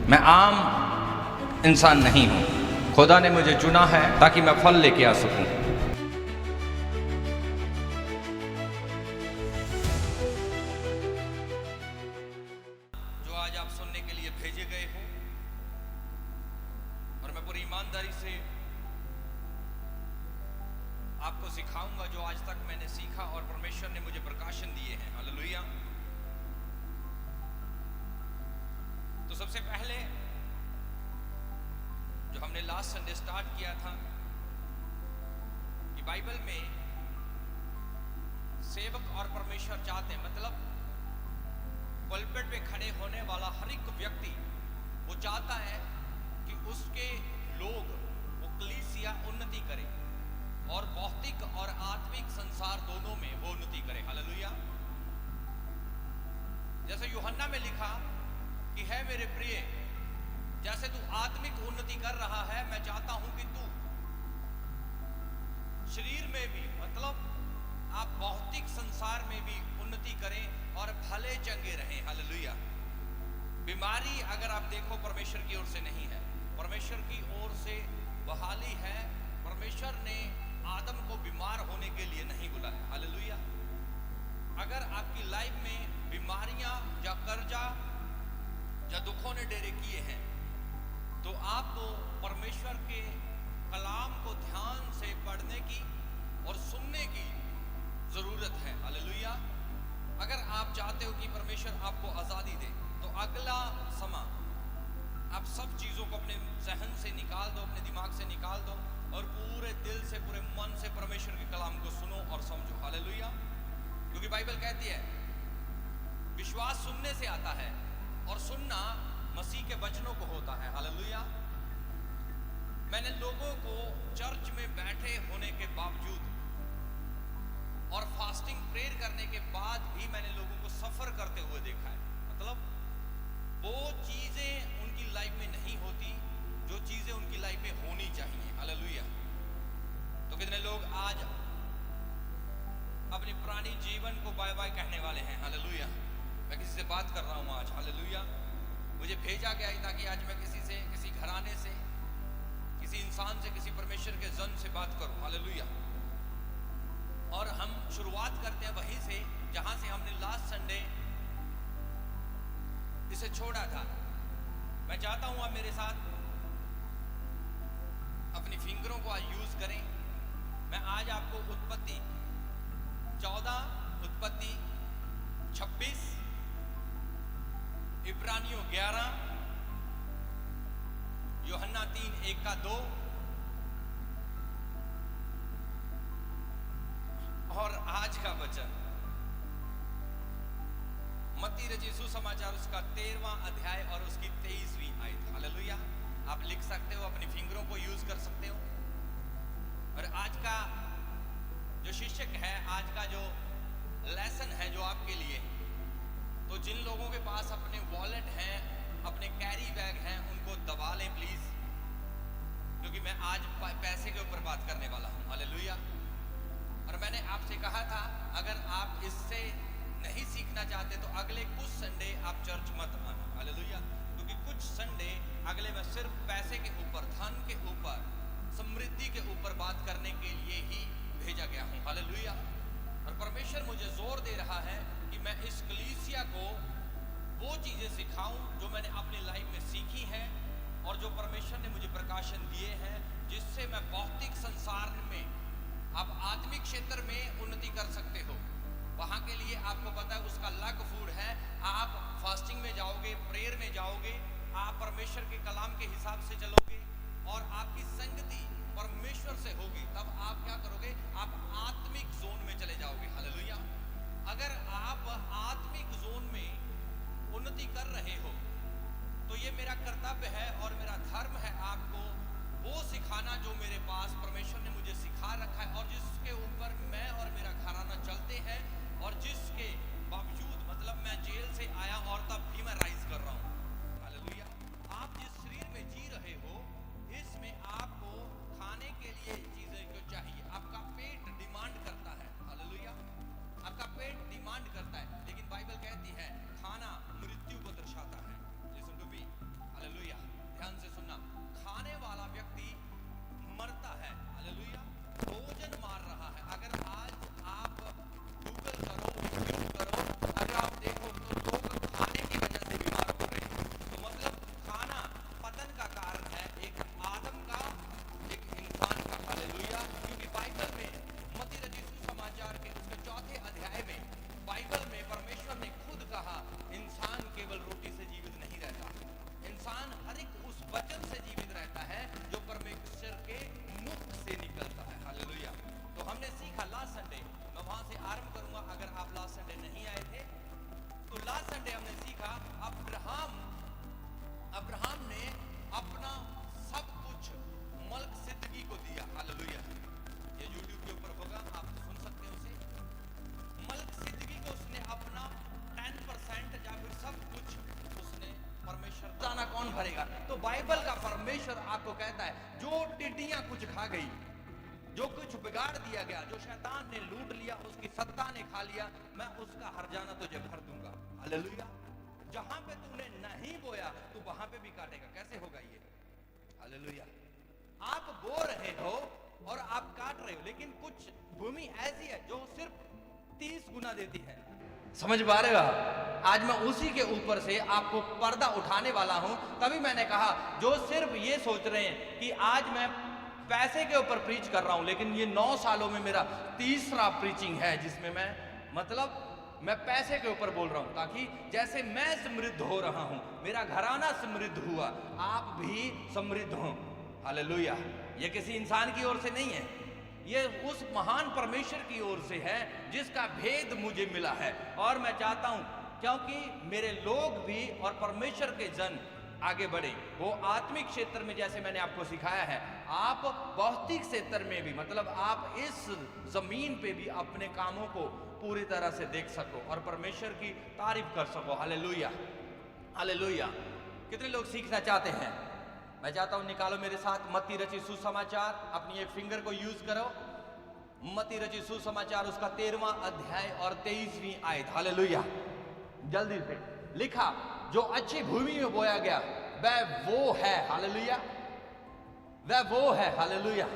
मैं आम इंसान नहीं हूँ। खुदा ने मुझे चुना है ताकि मैं फल लेके आ सकूँ। जो आज आप सुनने के लिए भेजे गए हो, और मैं पूरी ईमानदारी से आपको सिखाऊंगा जो आज तक मैंने सीखा और परमेश्वर ने मुझे प्रकाशन दिए हैं। हालेलुया। तो सबसे पहले जो हमने लास्ट संडे स्टार्ट किया था कि बाइबल में सेवक और परमेश्वर चाहते हैं, मतलब पलपेट पे खड़े होने वाला हर एक व्यक्ति वो चाहता है कि उसके लोग, वो कलीसिया उन्नति करे और भौतिक और आत्मिक संसार दोनों में वो उन्नति करे। हालेलुया। जैसे यूहन्ना में लिखा कि है मेरे प्रिय, जैसे तू आत्मिक उन्नति कर रहा है, मैं चाहता हूं कि तू शरीर में भी, मतलब आप भौतिक संसार में भी उन्नति करें और भले चंगे रहें। हालेलुया। बीमारी अगर आप देखो परमेश्वर की ओर से नहीं है, परमेश्वर की ओर से बहाली है। परमेश्वर ने आदम को बीमार होने के लिए नहीं बुलाया। हालेलुया। अगर आपकी लाइफ में बीमारियां या कर्जा या दुखों ने डेरे किए हैं तो आपको परमेश्वर के कलाम को ध्यान से पढ़ने की और सुनने की जरूरत है। हालेलुया। अगर आप चाहते हो कि परमेश्वर आपको आजादी दे तो अगला समय आप सब चीजों को अपने जहन से निकाल दो, अपने दिमाग से निकाल दो और पूरे दिल से, पूरे मन से परमेश्वर के कलाम को सुनो और समझो। हालेलुया। क्योंकि बाइबल कहती है विश्वास सुनने से आता है और सुनना मसीह के वचनों को होता है। हालेलुया। मैंने लोगों को चर्च में बैठे होने के बावजूद और फास्टिंग प्रेयर करने के बाद भी मैंने लोगों को सफर करते हुए देखा है। मतलब वो चीजें उनकी लाइफ में नहीं होती जो चीजें उनकी लाइफ में होनी चाहिए। हालेलुया। तो कितने लोग आज अपनी पुरानी जीवन को बाय बाय कहने वाले हैं। हालेलुया। मैं किसी से बात कर रहा हूं आज। हालेलुया। मुझे भेजा गया ही ताकि आज मैं किसी से, किसी घराने से, किसी इंसान से, किसी परमेश्वर के जन से बात करूं। हालेलुया। और हम शुरुआत करते हैं वहीं से जहां से हमने लास्ट संडे इसे छोड़ा था। मैं चाहता हूं आप मेरे साथ अपनी फिंगरों को आज यूज करें। मैं आज आपको उत्पत्ति 14, उत्पत्ति 26, इब्रानियों 11, यूहन्ना 3:1-2 और आज का वचन मत्ती रचित सुसमाचार उसका 13वां अध्याय और उसकी 23वीं आयत। हालेलुया। आप लिख सकते हो, अपनी फिंगरों को यूज कर सकते हो। और आज का जो शिक्षक है, आज का जो लेसन है जो आपके लिए, तो जिन लोगों के पास अपने वॉलेट हैं, अपने कैरी बैग हैं, उनको दबा लें प्लीज, क्योंकि मैं आज पैसे के ऊपर बात करने वाला हूं। हालेलुया। और मैंने आपसे कहा था अगर आप इससे नहीं सीखना चाहते तो अगले कुछ संडे आप चर्च मत आना। हालेलुया। क्योंकि कुछ संडे अगले में सिर्फ पैसे के ऊपर, धन के ऊपर, समृद्धि के ऊपर बात करने के लिए ही भेजा गया हूं। हालेलुया। और परमेश्वर मुझे जोर दे रहा है कि मैं इस कलीसिया को वो चीजें सिखाऊं जो मैंने अपनी लाइफ में सीखी है और जो परमेश्वर ने मुझे प्रकाशन दिए हैं, जिससे मैं भौतिक संसार में, आप आत्मिक क्षेत्र में उन्नति कर सकते हो। वहां के लिए आपको पता है उसका अलग फूड है। आप फास्टिंग में जाओगे, प्रेयर में जाओगे, आप परमेश्वर के कलाम के हिसाब से चलोगे और आपकी संगति परमेश्वर से होगी, तब आप क्या करोगे? आप आत्मिक जोन में चले जाओगे। हालेलुया। अगर आप आत्मिक जोन में उन्नति कर रहे हो तो ये मेरा कर्तव्य है और मेरा धर्म है आपको वो सिखाना जो मेरे पास परमेश्वर ने मुझे सिखा रखा है और जिसके ऊपर मैं और मेरा घराना चलते हैं और जिसके बावजूद, मतलब मैं जेल से आया और तब भी मैं राइज कर रहा हूं। हालेलुया। आप जिस शरीर में जी रहे हो, इसमें आपको खाने के लिए चीजें क्यों चाहिए? आपका पेट डिमांड करता है। हालेलुया। आपका पेट डिमांड करता है, लेकिन बाइबल कहती है खाना मृत्यु को दर्शाता है। Listen to me. हालेलुया। परमेश्वर दाना कौन भरेगा? तो बाइबल का परमेश्वर आपको कहता है जो टिड्डियां कुछ खा गई, जो कुछ बिगाड़ दिया गया, जो शैतान ने लूट लिया, उसकी सत्ता ने खा लिया, मैं उसका हर्जाना तुझे भर दूंगा। हालेलुया। जहां पे तूने नहीं बोया तू वहां पे भी काटेगा। कैसे होगा ये? हालेलुया। आप बो रहे हो और आप काट रहे हो, लेकिन कुछ भूमि ऐसी है जो सिर्फ 30 गुना देती है। समझ पा रहे हो? आज मैं उसी के ऊपर से आपको पर्दा उठाने वाला हूं। तभी मैंने कहा जो सिर्फ ये सोच रहे हैं कि आज मैं पैसे के ऊपर प्रीच कर रहा हूं, लेकिन ये 9 सालों में मेरा तीसरा प्रीचिंग है जिसमें मैं पैसे के ऊपर बोल रहा हूं, ताकि जैसे मैं समृद्ध हो रहा हूं, मेरा घराना समृद्ध हुआ, आप भी समृद्ध हो। हालेलुया। ये किसी इंसान की ओर से नहीं है, ये उस महान परमेश्वर की ओर से है जिसका भेद मुझे मिला है। और मैं चाहता हूं क्योंकि मेरे लोग भी और परमेश्वर के जन आगे बढ़े, वो आत्मिक क्षेत्र में जैसे मैंने आपको सिखाया है, आप भौतिक क्षेत्र में भी, मतलब आप इस जमीन पे भी अपने कामों को पूरी तरह से देख सको और परमेश्वर की तारीफ कर सको। Hallelujah, hallelujah. कितने लोग सीखना चाहते हैं? मैं चाहता हूं निकालो मेरे साथ मत्ती रचित सुसमाचार, अपनी एक फिंगर को यूज करो। मत्ती रचित सुसमाचार उसका 13वां अध्याय और 23वीं आयत। हालेलुया। जल्दी से लिखा, जो अच्छी भूमि में बोया गया वह वो है। हालेलुया, वह वो है। हालेलुया।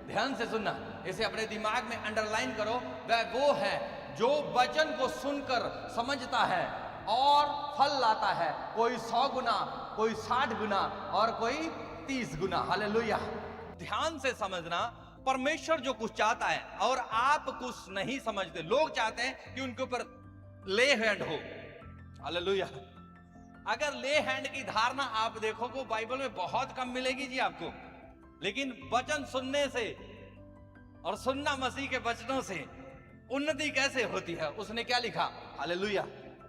ध्यान से सुनना, इसे अपने दिमाग में अंडरलाइन करो। वह वो है जो वचन को सुनकर समझता है और फल लाता है, कोई 100 गुना, कोई 60 गुना और कोई 30 गुना। हालेलुया। ध्यान से समझना, परमेश्वर जो कुछ चाहता है और आप कुछ नहीं समझते। लोग चाहते हैं कि उनके ऊपर ले हैंड हो। हालेलुया। अगर ले हैंड की धारणा आप देखोगे बाइबल में बहुत कम मिलेगी जी आपको, लेकिन वचन सुनने से और सुनना मसीह के वचनों से उन्नति कैसे होती है? उसने क्या लिखा? हालेलुया।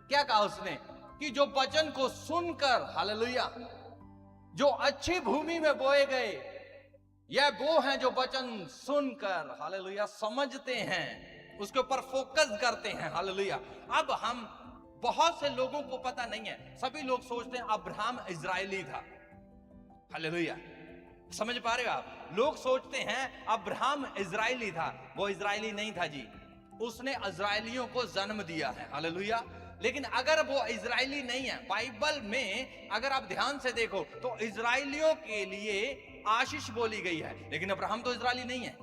क्या कहा उसने? कि जो वचन को सुनकर, हालेलुया, जो अच्छी भूमि में बोए गए, यह वो हैं जो वचन सुनकर, हालेलुया, समझते हैं, उसके ऊपर फोकस करते हैं। हालेलुया। अब हम बहुत से लोगों को पता नहीं है, सभी लोग सोचते हैं अब्राहम इजरायली था। हालेलुया। समझ पा रहे हो आप? लोग सोचते हैं अब्राहम इजरायली था, वो इजरायली नहीं था जी, उसने इजरायलियों को जन्म दिया है। हालेलुया। लेकिन अगर वो इजरायली नहीं है, बाइबल में अगर आप ध्यान से देखो तो इजरायलियों के लिए आशीष बोली गई है, लेकिन अब्राहम तो इजरायली नहीं है।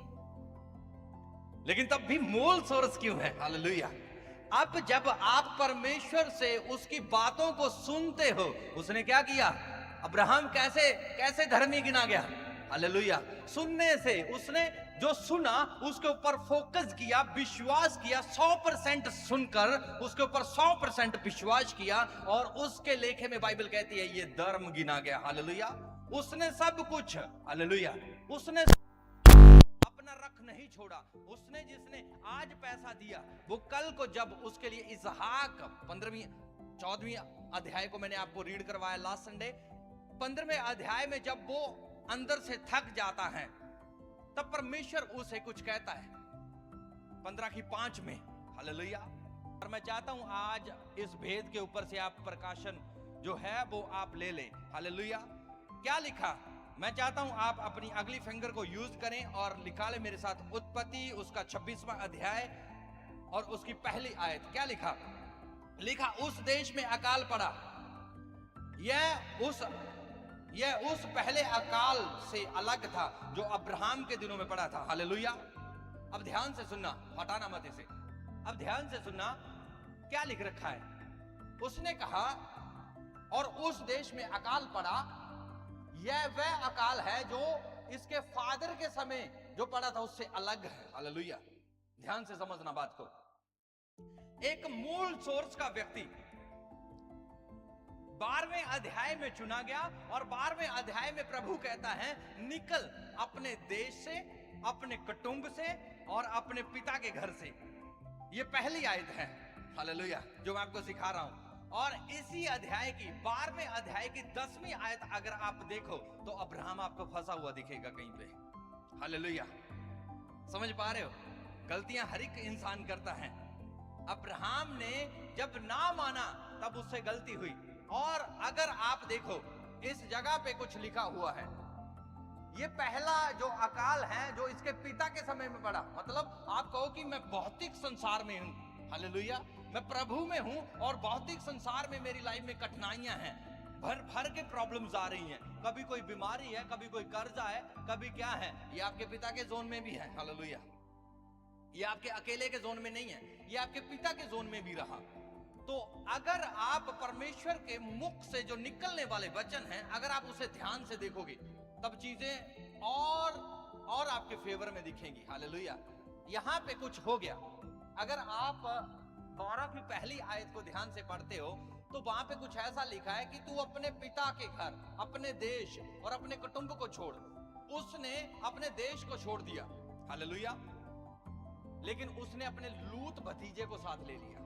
लेकिन तब भी मूल सोर्स क्यों है? हालेलुया। अब जब आप परमेश्वर से उसकी बातों को सुनते हो, उसने क्या किया? अब्राहम कैसे धर्मी गिना गया? हालेलुया। सुनने से, उसने जो सुना उसके ऊपर फोकस किया, विश्वास किया, 100% सुनकर उसके ऊपर 100% विश्वास किया, और उसके लेखे में बाइबल कहती है ये धर्म गिना गया। हालेलुया। उसने सब कुछ, हालेलुया, उसने अपना रख नहीं छोड़ा। उसने जिसने आज पैसा दिया, वो कल को जब उसके लिए इसहाक, 15वीं 14वीं अध्याय को मैंने आपको रीड करवाया लास्ट संडे, 15वें अध्याय में जब वो अंदर से थक जाता है तब परमेश्वर उसे कुछ कहता है 15:5 में। हालेलुया। और मैं चाहता हूं आज इस भेद के ऊपर से आप प्रकाशन जो है वो आप ले लें। हालेलुया। क्या लिखा? मैं चाहता हूं आप अपनी अगली फिंगर को यूज करें और निकालें मेरे साथ उत्पत्ति उसका 26वां अध्याय और उसकी पहली आयत। क्या लिखा? लिखा, उस देश में अकाल पड़ा। यह उस पहले अकाल से अलग था जो अब्राहम के दिनों में पड़ा था। हालेलुया। अब ध्यान से सुनना, हटाना मत इसे। अब ध्यान से सुनना क्या लिख रखा है। उसने कहा और उस देश में अकाल पड़ा। यह वह अकाल है जो इसके फादर के समय जो पड़ा था उससे अलग है। हालेलुया। ध्यान से समझना बात को। एक मूल सोर्स का व्यक्ति 12वें अध्याय में चुना गया और 12वें अध्याय में प्रभु कहता है निकल अपने देश से, अपने कुटुंब से और अपने पिता के घर से। ये पहली आयत है। हालेलुया। जो मैं आपको सिखा रहा हूं। और इसी अध्याय की 12वें अध्याय की 10वीं आयत अगर आप देखो तो अब्राहम आपको फंसा हुआ दिखेगा कहीं पे। हालेलुया। समझ पा रहे हो? गलतियां हर एक इंसान करता है। अब्राहम ने जब ना माना तब उससे गलती हुई। और अगर आप देखो इस जगह पे कुछ लिखा हुआ है, ये पहला जो अकाल है जो इसके पिता के समय में पड़ा। मतलब आप कहो कि मैं भौतिक संसार में हूं, हालेलुया, मैं प्रभु में हूं और भौतिक संसार में मेरी लाइफ में कठिनाइयां हैं, भर भर के प्रॉब्लम्स आ रही हैं, कभी कोई बीमारी है, कभी कोई कर्जा है, कभी क्या है। ये आपके पिता के जोन में भी है, हालेलुया। ये आपके अकेले के जोन में नहीं है, ये आपके पिता के जोन में भी रहा। तो अगर आप परमेश्वर के मुख से जो निकलने वाले वचन हैं, अगर आप उसे ध्यान से देखोगे, तब चीजें और आपके फेवर में दिखेंगी, हालेलुया। यहां पे कुछ हो गया। अगर आप 12 की पहली आयत को ध्यान से पढ़ते हो तो वहां पे कुछ ऐसा लिखा है कि तू अपने पिता के घर, अपने देश और अपने कुटुंब को छोड़। उसने अपने देश को छोड़ दिया, हालेलुया, लेकिन उसने अपने लूत भतीजे को साथ ले लिया,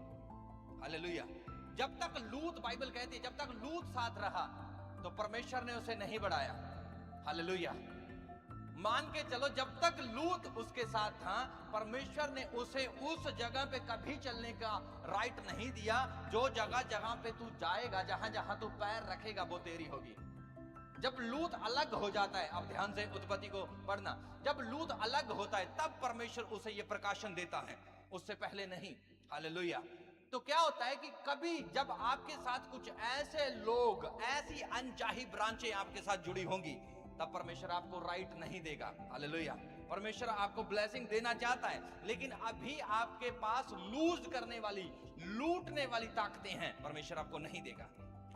हालेलुया। जब तक लूत, बाइबल कहती है, जब तक लूत साथ रहा तो परमेश्वर ने उसे नहीं बढ़ाया, हालेलुया। मान के चलो जब तक लूत उसके साथ था, परमेश्वर ने उसे उस जगह पे कभी चलने का राइट नहीं दिया। जो जगह जगह पे तू जाएगा, जहां जहां तू पैर रखेगा, वो तेरी होगी। जब लूत अलग हो जाता है, अब ध्यान से उत्पत्ति को पढ़ना, जब लूत अलग होता है तब परमेश्वर उसे यह प्रकाशन देता है, उससे पहले नहीं, हालेलुया। तो क्या होता है कि कभी जब आपके साथ कुछ ऐसे लोग, ऐसी अनचाही ब्रांचें आपके साथ जुड़ी होंगी, तब परमेश्वर आपको राइट नहीं देगा, हालेलुया। परमेश्वर आपको ब्लेसिंग देना चाहता है, लेकिन अभी आपके पास लूज करने वाली, लूटने वाली ताकतें हैं, परमेश्वर आपको नहीं देगा,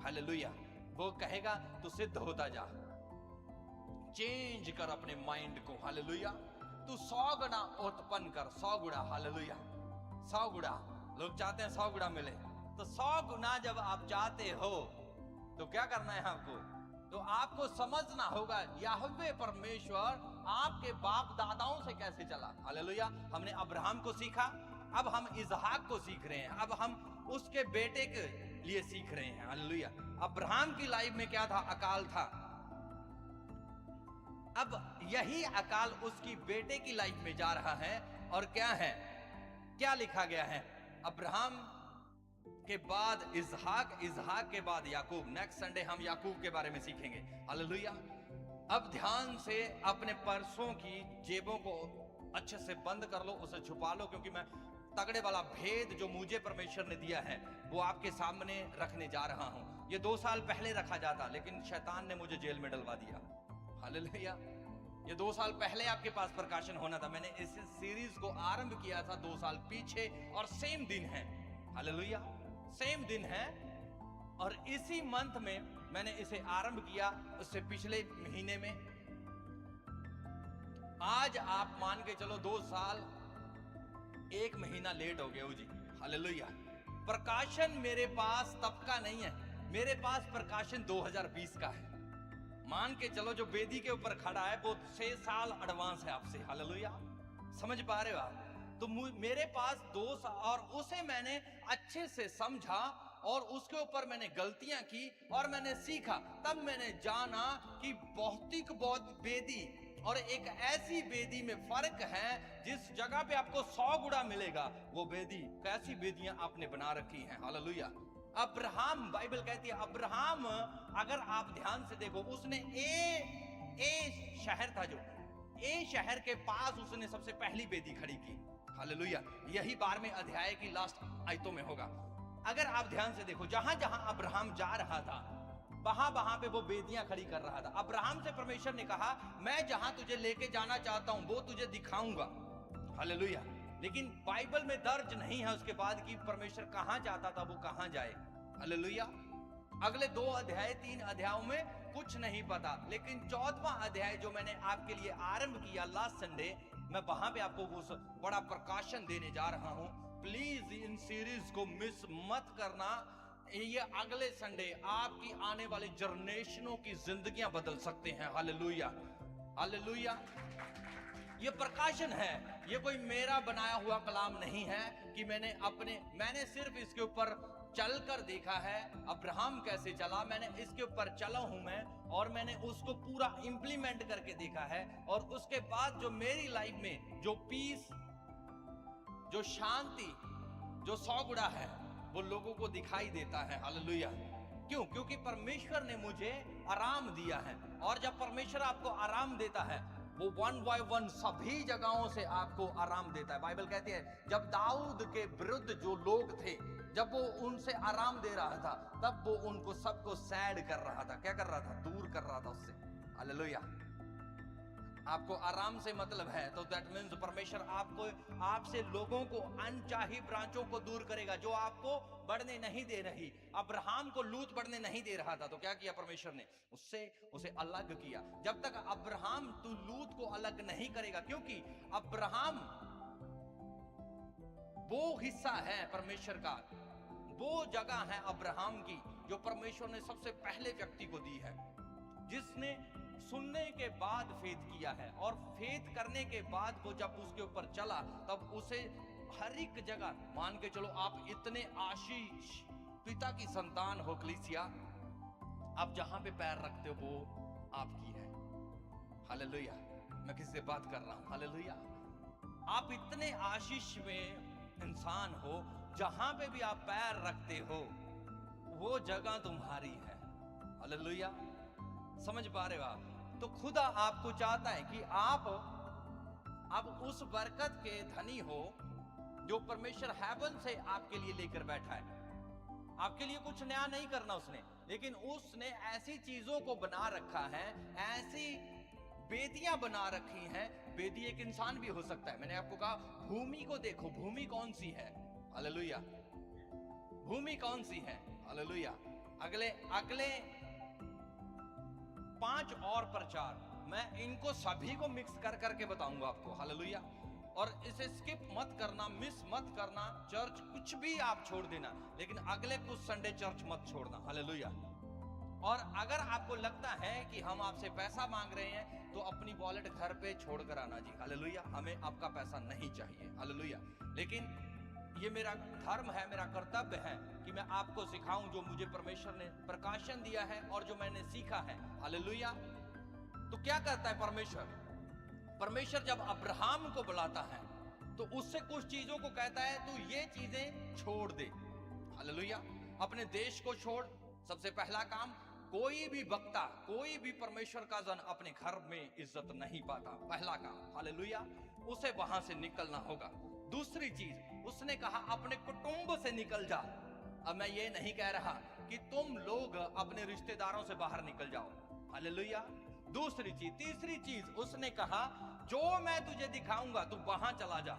हालेलुया। वो कहेगा तू सिद्ध होता जा, चेंज कर अपने माइंड को, हालेलुया। तू 100 गुना उत्पन्न कर, 100 गुना, हालेलुया, 100 गुना। लोग चाहते हैं 100 गुना मिले, तो 100 गुना जब आप चाहते हो तो क्या करना है आपको? तो आपको समझना होगा याहवे परमेश्वर आपके बाप दादाओं से कैसे चला, हालेलुया। हमने अब्राहम को सीखा, अब हम इसहाक को सीख रहे हैं, अब हम उसके बेटे के लिए सीख रहे हैं, हालेलुया। अब्राहम की लाइफ में क्या था? अकाल था। अब यही अकाल उसकी बेटे की लाइफ में जा रहा है। और क्या है, क्या लिखा गया है? अब्राहम के बाद इसहाक, इसहाक के बाद याकूब। नेक्स्ट संडे हम याकूब के बारे में सीखेंगे, हालेलुया। अब ध्यान से अपने पर्सों की जेबों को अच्छे से बंद कर लो, उसे छुपा लो, क्योंकि मैं तगड़े वाला भेद जो मुझे परमेश्वर ने दिया है वो आपके सामने रखने जा रहा हूं। ये 2 साल पहले रखा जाता, लेकिन शैतान ने मुझे जेल में डलवा दिया, हालेलुया। ये 2 साल पहले आपके पास प्रकाशन होना था। मैंने इस सीरीज को आरंभ किया था 2 साल पीछे, और सेम दिन है, हालेलुया, सेम दिन है। और इसी मंथ में मैंने इसे आरंभ किया, उससे पिछले महीने में। आज आप मान के चलो 2 साल 1 महीना लेट हो गए हो जी, हालेलुया। प्रकाशन मेरे पास तब का नहीं है, मेरे पास प्रकाशन 2020 का है। मान के चलो जो वेदी के ऊपर खड़ा है वो 6 साल एडवांस है आपसे, हालेलुया। समझ पा रहे हो आप? तो मेरे पास 2 साल, और उसे मैंने अच्छे से समझा और उसके ऊपर मैंने गलतियां की और मैंने सीखा। तब मैंने जाना कि भौतिक वेदी और एक ऐसी वेदी में फर्क है। जिस जगह पे आपको 100 गुना मिलेगा, वो वेदी, कैसी वेदियां आपने बना रखी हैं, हालेलुया। अब्राहम, बाइबल कहती है अब्राहम, अगर आप ध्यान से देखो, उसने ए शहर था, जो ए शहर के पास उसने सबसे पहली वेदी खड़ी की, हालेलुया। यही 12वें अध्याय की लास्ट आयतों में होगा। अगर आप ध्यान से देखो, जहां जहां अब्राहम जा रहा था वहां पे वो वेदियां खड़ी कर रहा था। अब्राहम से परमेश्वर ने कहा, मैं जहां तुझे लेके जाना चाहता हूं वो तुझे दिखाऊंगा, हालेलुया। लेकिन बाइबल में दर्ज नहीं है उसके बाद कि परमेश्वर कहां जाता था, वो कहां जाए, हालेलुया। अगले 2 अध्याय 3 अध्यायों में कुछ नहीं पता, लेकिन 14वां अध्याय जो मैंने आपके लिए आरंभ किया लास्ट संडे, मैं वहां पे आपको उस बड़ा प्रकाशन देने जा रहा हूं। प्लीज इन सीरीज को मिस मत करना। ये अगले संडे आपकी आने वाली जनरेशनों की जिंदगियां बदल सकते हैं, हालेलुया, हालेलुया। ये प्रकाशन है, ये कोई मेरा बनाया हुआ कलाम नहीं है कि मैंने सिर्फ इसके ऊपर चलकर देखा है। अब्राहम कैसे चला, मैंने इसके ऊपर चला हूं मैं, और मैंने उसको पूरा इंप्लीमेंट करके देखा है। और उसके बाद जो मेरी लाइफ में जो पीस, जो शांति, जो 100 गुना है, वो लोगों को दिखाई देता है। हालेलुया। क्यों? क्योंकि परमेश्वर ने मुझे आराम दिया है, और जब परमेश्वर आपको आराम देता है वो वन बाय वन सभी जगहों से आपको आराम देता है। बाइबल कहती है जब दाऊद के विरुद्ध जो लोग थे, जब वो उनसे आराम दे रहा था, तब वो उनको सबको सैड कर रहा था। क्या कर रहा था? दूर कर रहा था उससे। हालेलुया। आपको आराम से मतलब है तो दैट मीन्स परमेश्वर आपको, आपसे लोगों को, अनचाही ब्रांचों को दूर करेगा जो आपको बढ़ने नहीं दे रही। अब्राहम को लूत बढ़ने नहीं दे रहा था, तो क्या किया परमेश्वर ने? उससे उसे अलग किया। जब तक अब्राहम तू लूत को अलग नहीं करेगा, क्योंकि अब्राहम वो हिस्सा है परमेश्वर का, वो जगह है अब्राहम की जो परमेश्वर ने सबसे पहले व्यक्ति को दी है, जिसने सुनने के बाद फेथ किया है, और फेथ करने के बाद वो जब उसके ऊपर चला तब उसे हर एक जगह, मान के चलो आप इतने आशीष पिता की संतान हो कलीसिया, आप जहां पे पैर रखते हो वो आपकी है। हालेलुया। मैं किससे बात कर रहा हूं? हालेलुया। आप इतने आशीष में इंसान हो, जहां पे भी आप पैर रखते हो वो जगह तुम्हारी है। हालेलुया। समझ पा रहे हो आप? तो खुदा आपको चाहता है कि आप उस बरकत के धनी हो जो परमेश्वर हेवन से आपके लिए लेकर बैठा है। आपके लिए कुछ नया नहीं करना उसने, लेकिन उसने ऐसी चीजों को बना रखा है, ऐसी वेदियां बना रखी हैं। वेदी एक इंसान भी हो सकता है। मैंने आपको कहा भूमि को देखो, भूमि कौन सी है? हालेलुया। भूमि कौन सी है? हालेलुया। अगले 5 और प्रचार मैं इनको सभी को मिक्स कर करके बताऊंगा आपको। हालेलुया। और इसे स्किप मत करना, मिस मत करना। चर्च कुछ भी आप छोड़ देना, लेकिन अगले कुछ संडे चर्च मत छोड़ना। हालेलुया। और अगर आपको लगता है कि हम आपसे पैसा मांग रहे हैं तो अपनी वॉलेट घर पे छोड़ कर आना जी। हालेलुया। हमें आपका पैसा नहीं चाहिए। हालेलुया। लेकिन ये मेरा धर्म है, मेरा कर्तव्य है कि मैं आपको सिखाऊं जो मुझे परमेश्वर ने प्रकाशन दिया है और जो मैंने सीखा है। हालेलुया। तो क्या करता है परमेश्वर? परमेश्वर जब अब्राहम को बुलाता है तो उससे कुछ चीजों को कहता है तू ये चीजें छोड़ दे। हालेलुया। अपने देश को छोड़। सबसे पहला काम, कोई भी वक्ता, कोई भी परमेश्वर का जन अपने घर में इज्जत नहीं पाता। पहला काम। हालेलुया। उसे वहां से निकलना होगा। दूसरी चीज उसने कहा अपने कुटुंब से निकल जा। अब मैं ये नहीं कह रहा कि तुम लोग अपने रिश्तेदारों से बाहर निकल जाओ। हालेलुया। दूसरी चीज। तीसरी चीज उसने कहा जो मैं तुझे दिखाऊंगा तू वहां चला जा।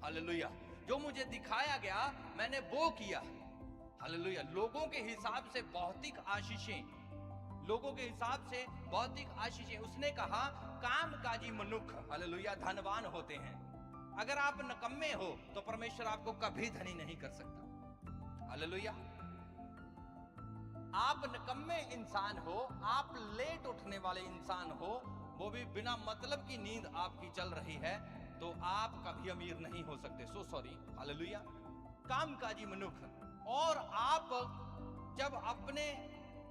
हालेलुया। जो मुझे दिखाया गया मैंने वो किया। हालेलुया। लोगों के हिसाब से भौतिक आशीषें, लोगों के हिसाब से भौतिक आशीषें। उसने कहा कामकाजी मनुष्य, हालेलुया, धनवान होते हैं। अगर आप नकम्मे हो तो परमेश्वर आपको कभी धनी नहीं कर सकता। हालेलुया। आप नकम्मे इंसान हो, आप लेट उठने वाले इंसान हो, वो भी बिना मतलब की नींद आपकी चल रही है, तो आप कभी अमीर नहीं हो सकते। So sorry. हालेलुया। कामकाजी मनुष्य। और आप जब अपने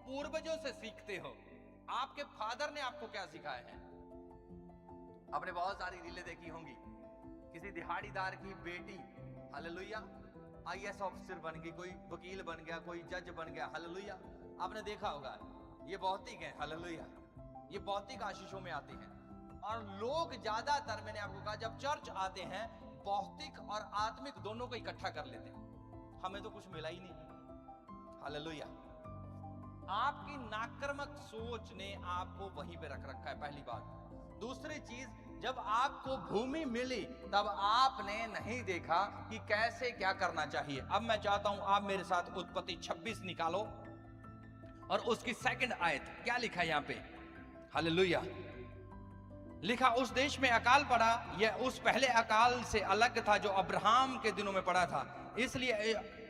पूर्वजों से सीखते हो, आपके फादर ने आपको क्या सिखाया है? आपने बहुत सारी रीलें देखी होंगी। किसी दिहाड़ीदार की बेटी, हालेलुया, आईएएस ऑफिसर बन गई, कोई वकील बन गया, कोई जज बन गया। हालेलुया। आपने देखा होगा। ये भौतिक है। हालेलुया। ये भौतिक आशीषों में आते हैं। और लोग ज्यादातर, मैंने आपको कहा, जब चर्च आते हैं भौतिक और आत्मिक दोनों को इकट्ठा कर लेते हैं। हमें तो कुछ मिला ही नहीं। हालेलुया। आपकी नाक्रमक सोच ने आपको वहीं पे रख रखा है, पहली बात। दूसरी चीज, जब आपको भूमि मिली तब आपने नहीं देखा कि कैसे क्या करना चाहिए। अब मैं चाहता हूं आप मेरे साथ उत्पत्ति 26 निकालो और उसकी सेकंड आयत। क्या लिखा है यहां पे? हालेलुया। लिखा उस देश में अकाल पड़ा। यह उस पहले अकाल से अलग था जो अब्राहम के दिनों में पड़ा था। इसलिए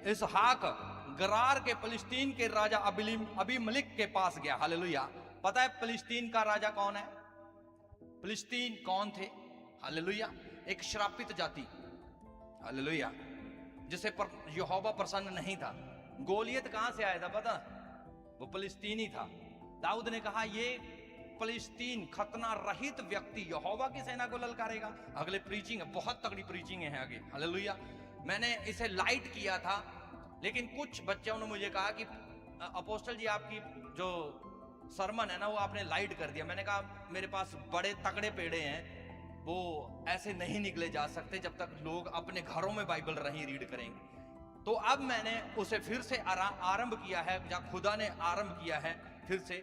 इसहाक गरार के फिलिस्तीन के राजा अबीमेलेक के पास गया। हालेलुया। पता है फिलिस्तीन का राजा कौन है? फिलिस्तीन कौन थे? हालेलुया। एक श्रापित जाति। हालेलुया। जिसे यहोवा प्रसन्न नहीं था। गोलियत कहां से आया था पता? वो फिलिस्तीनी था। दाऊद ने कहा ये फिलिस्तीन खतना रहित व्यक्ति यहोवा की सेना को ललकारेगा। अगले प्रीचिंग है, बहुत तगड़ी प्रीचिंग है आगे। हालेलुया। मैंने इसे लाइट किया था लेकिन कुछ बच्चों ने मुझे कहा कि अपोस्टल जी आपकी जो सरमन है ना वो आपने लाइट कर दिया। मैंने कहा मेरे पास बड़े तगड़े पेड़े हैं, वो ऐसे नहीं निकले जा सकते जब तक लोग अपने घरों में बाइबल नहीं रीड करेंगे। तो अब मैंने उसे फिर से आरंभ किया है, जहाँ खुदा ने आरंभ किया है फिर से।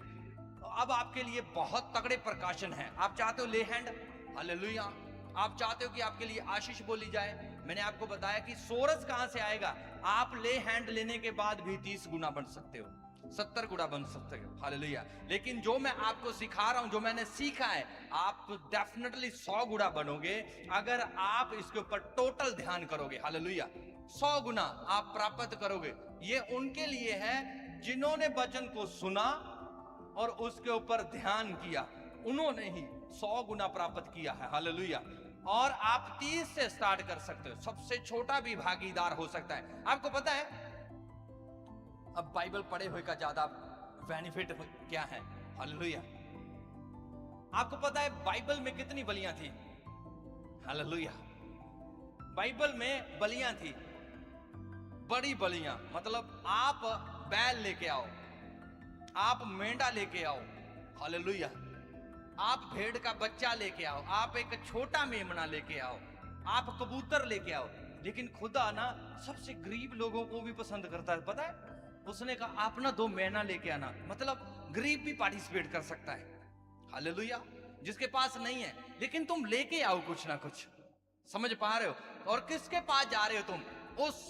तो अब आपके लिए बहुत तगड़े प्रकाशन है। आप चाहते हो ले हैंड, हालेलुया। आप चाहते हो कि आपके लिए आशीष बोली जाए। मैंने आपको बताया कि सोर्स कहां से आएगा। आप ले हैंड लेने के बाद भी 30 गुना बन सकते हो, 70 गुना बन सकते हो, हालेलुया। लेकिन जो मैं आपको सिखा रहा हूं, जो मैंने सीखा है, आप डेफिनेटली 100 गुना बनोगे अगर आप इसके ऊपर टोटल ध्यान करोगे, हालेलुया। 100 गुना आप प्राप्त करोगे। ये उनके लिए है जिन्होंने वचन को सुना और उसके ऊपर ध्यान किया, उन्होंने ही 100 गुना प्राप्त किया है, हालेलुया। और आप 30 से स्टार्ट कर सकते हो, सबसे छोटा भी भागीदार हो सकता है। आपको पता है अब बाइबल पढ़े हुए का ज्यादा बेनिफिट क्या है, हालेलुया। आपको पता है बाइबल में कितनी बलियां थी, हालेलुया। बाइबल में बलियां थी, बड़ी बलियां। मतलब आप बैल लेके आओ, आप मेंढा लेके आओ, हालेलुया। आप भेड़ का बच्चा लेके आओ, आप एक छोटा मेमना लेके आओ, आप कबूतर लेके आओ। लेकिन खुदा ना सबसे गरीब लोगों को भी पसंद करता है, पता है। उसने कहा आप ना 2 मेना लेके आना। मतलब गरीब भी पार्टिसिपेट कर सकता है, हालेलुया। जिसके पास नहीं है, लेकिन तुम लेके आओ कुछ ना कुछ, समझ पा रहे हो। और किसके पास जा रहे हो तुम? उस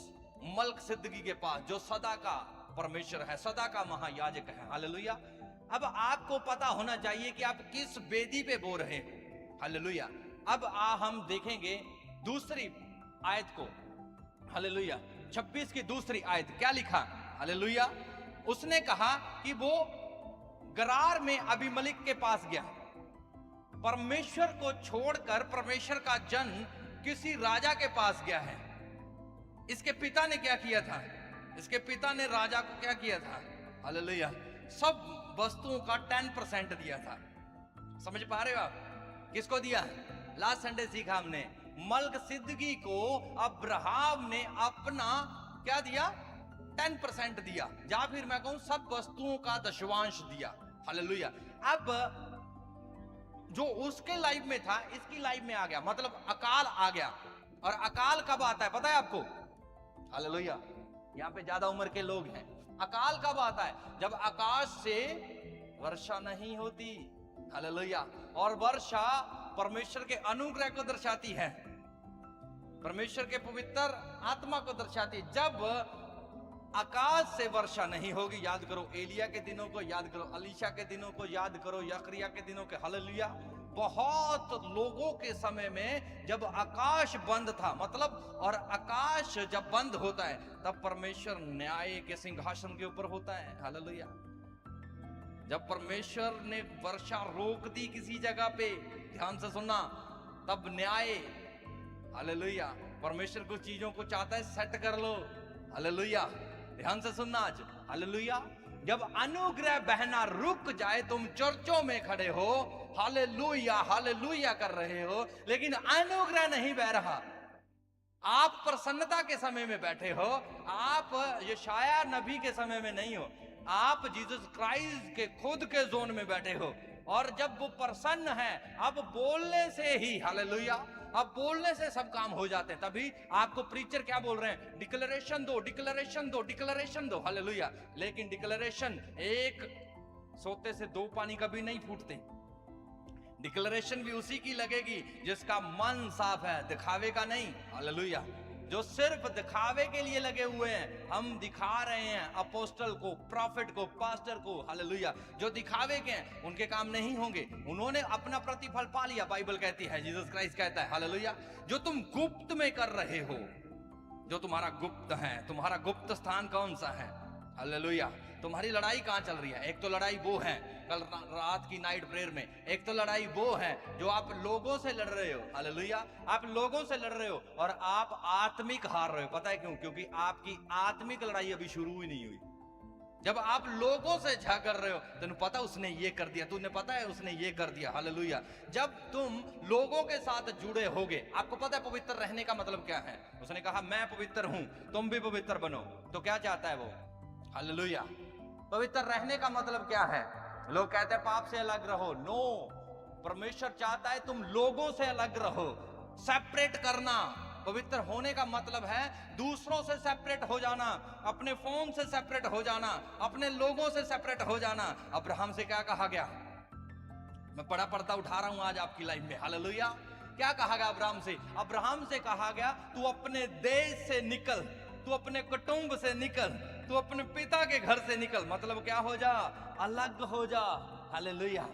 मल्क सिद्दीकी के पास जो सदा का परमेश्वर है, सदा का महायाजक है, हालेलुया। अब आपको पता होना चाहिए कि आप किस वेदी पे बो रहे हैं, हालेलुया। अब हम देखेंगे दूसरी आयत को, हालेलुया। 26 की दूसरी आयत क्या लिखा, हालेलुया। उसने कहा कि वो गरार में अबीमेलेक के पास गया। परमेश्वर को छोड़कर परमेश्वर का जन किसी राजा के पास गया है। इसके पिता ने क्या किया था? इसके पिता ने राजा को क्या किया था, हालेलुया? सब वस्तुओं का 10% दिया था। समझ पा रहे हो आप? किसको दिया? लास्ट संडे सीखा हमने, मल्क सिद्दीकी को अब्राहम ने अपना क्या दिया? 10% दिया, या फिर मैं कहूं सब वस्तुओं का दशवांश दिया, हालेलुया। अब जो उसके लाइफ में था इसकी लाइफ में आ गया, मतलब अकाल आ गया। और अकाल कब आता है पता है आपको? हालेलुया। यहाँ पे ज्यादा उम्र के लोग हैं। अकाल कब आता है? जब आकाश से वर्षा नहीं होती, हालेलुया। और वर्षा परमेश्वर के अनुग्रह को दर्शाती है, परमेश्वर के पवित्र आत्मा को दर्शाती है। जब आकाश से वर्षा नहीं होगी, याद करो एलिया के दिनों को, याद करो अलीशा के दिनों को, याद करो यकरिया के दिनों के, हालेलुया। बहुत लोगों के समय में जब आकाश बंद था, मतलब, और आकाश जब बंद होता है तब परमेश्वर न्याय के सिंहासन के ऊपर होता है, हालेलुया। जब परमेश्वर ने वर्षा रोक दी किसी जगह पे, ध्यान से सुनना, तब न्याय, हालेलुया। परमेश्वर कुछ चीजों को चाहता है सेट कर लो, हालेलुया। ध्यान से सुनना आज, हालेलुया। जब अनुग्रह बहना रुक जाए, तुम चर्चों में खड़े हो, हालेलुया हालेलुया कर रहे हो, लेकिन अनुग्रह नहीं बह रहा। आप प्रसन्नता के समय में बैठे हो, आप यशाया नबी के समय में नहीं हो, आप जीसस क्राइस्ट के खुद के जोन में बैठे हो। और जब वो प्रसन्न है, अब बोलने से ही, हालेलुया, अब बोलने से सब काम हो जाते हैं। तभी आपको प्रीचर क्या बोल रहे हैं? डिक्लेरेशन दो, डिक्लेरेशन दो, डिक्लेरेशन दो, हालेलुया। लेकिन डिक्लेरेशन, एक सोते से 2 पानी कभी नहीं फूटते। डिक्लेरेशन भी उसी की लगेगी जिसका मन साफ है, दिखावे का नहीं, हालेलुया। जो सिर्फ दिखावे के लिए लगे हुए हैं, हम दिखा रहे हैं अपोस्टल को, प्रॉफिट को, पास्टर को, हालेलुया। जो दिखावे के हैं उनके काम नहीं होंगे, उन्होंने अपना प्रतिफल पा लिया, बाइबल कहती है, जीसस क्राइस्ट कहता है, हालेलुया। जो तुम गुप्त में कर रहे हो, जो तुम्हारा गुप्त है, तुम्हारा गुप्त स्थान कौन सा है, हालेलुया। तुम्हारी लड़ाई कहां चल रही है? एक तो लड़ाई वो है कल रात की नाइट प्रेयर में, एक तो लड़ाई वो है जो आप लोगों से लड़ रहे हो, हालेलुया। आप लोगों से लड़ रहे हो और आप आत्मिक हार रहे हो। पता है क्यों? क्योंकि आपकी आत्मिक लड़ाई अभी शुरू ही नहीं हुई। जब आप लोगों से झगड़ रहे हो, तेन पता उसने ये कर दिया, तूने पता है उसने ये कर दिया, हालेलुया। जब तुम लोगों के साथ जुड़े होगे, आपको पता है पवित्र रहने का मतलब क्या है। उसने कहा मैं पवित्र हूं, तुम भी पवित्र बनो। तो क्या चाहता है वो, हालेलुया। पवित्र रहने का मतलब क्या है। लोग कहते हैं पाप से अलग रहो, नो, परमेश्वर चाहता है तुम लोगों से अलग रहो, सेपरेट करना। पवित्र होने का मतलब है दूसरों से सेपरेट हो जाना, अपने फोन से सेपरेट हो जाना, अपने लोगों से सेपरेट हो जाना। अब्राहम से क्या कहा गया, मैं बड़ा पर्दा उठा रहा हूं आज आपकी लाइफ में, हालेलुया। क्या कहा गया अब्राहम से, अब्राहम से कहा गया तू अपने देश से निकल, तू अपने कुटुंब से निकल, तू अपने पिता के घर से निकल। मतलब क्या हो जा, अलग हो जा, हालेलुया।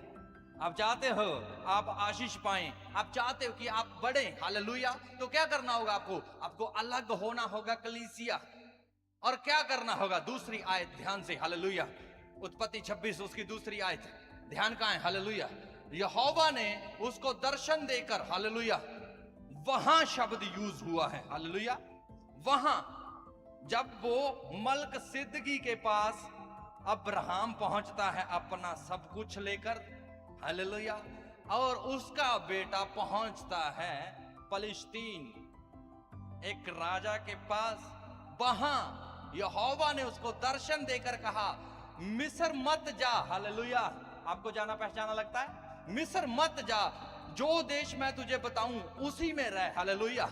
आप चाहते हो आप आशीष पाएं, आप चाहते हो कि आप बढ़े, हालेलुया, तो क्या करना होगा आपको, आपको अलग होना होगा कलीसिया। और क्या करना होगा, दूसरी आयत ध्यान से, हालेलुया। उत्पत्ति 26 उसकी दूसरी आयत, ध्यान कहां है, हालेलुया। यहोवा ने उसको दर्शन देकर, हालेलुया, वहां शब्द यूज हुआ है, हालेलुया। वहां जब वो मल्क सिद्दगी के पास अब्राहम पहुंचता है अपना सब कुछ लेकर, हालेलुया, और उसका बेटा पहुंचता है फलिस्तीन एक राजा के पास, वहां यहोवा ने उसको दर्शन देकर कहा मिस्र मत जा, हालेलुया। आपको जाना पहचाना लगता है, मिस्र मत जा, जो देश मैं तुझे बताऊं उसी में रह, हालेलुया।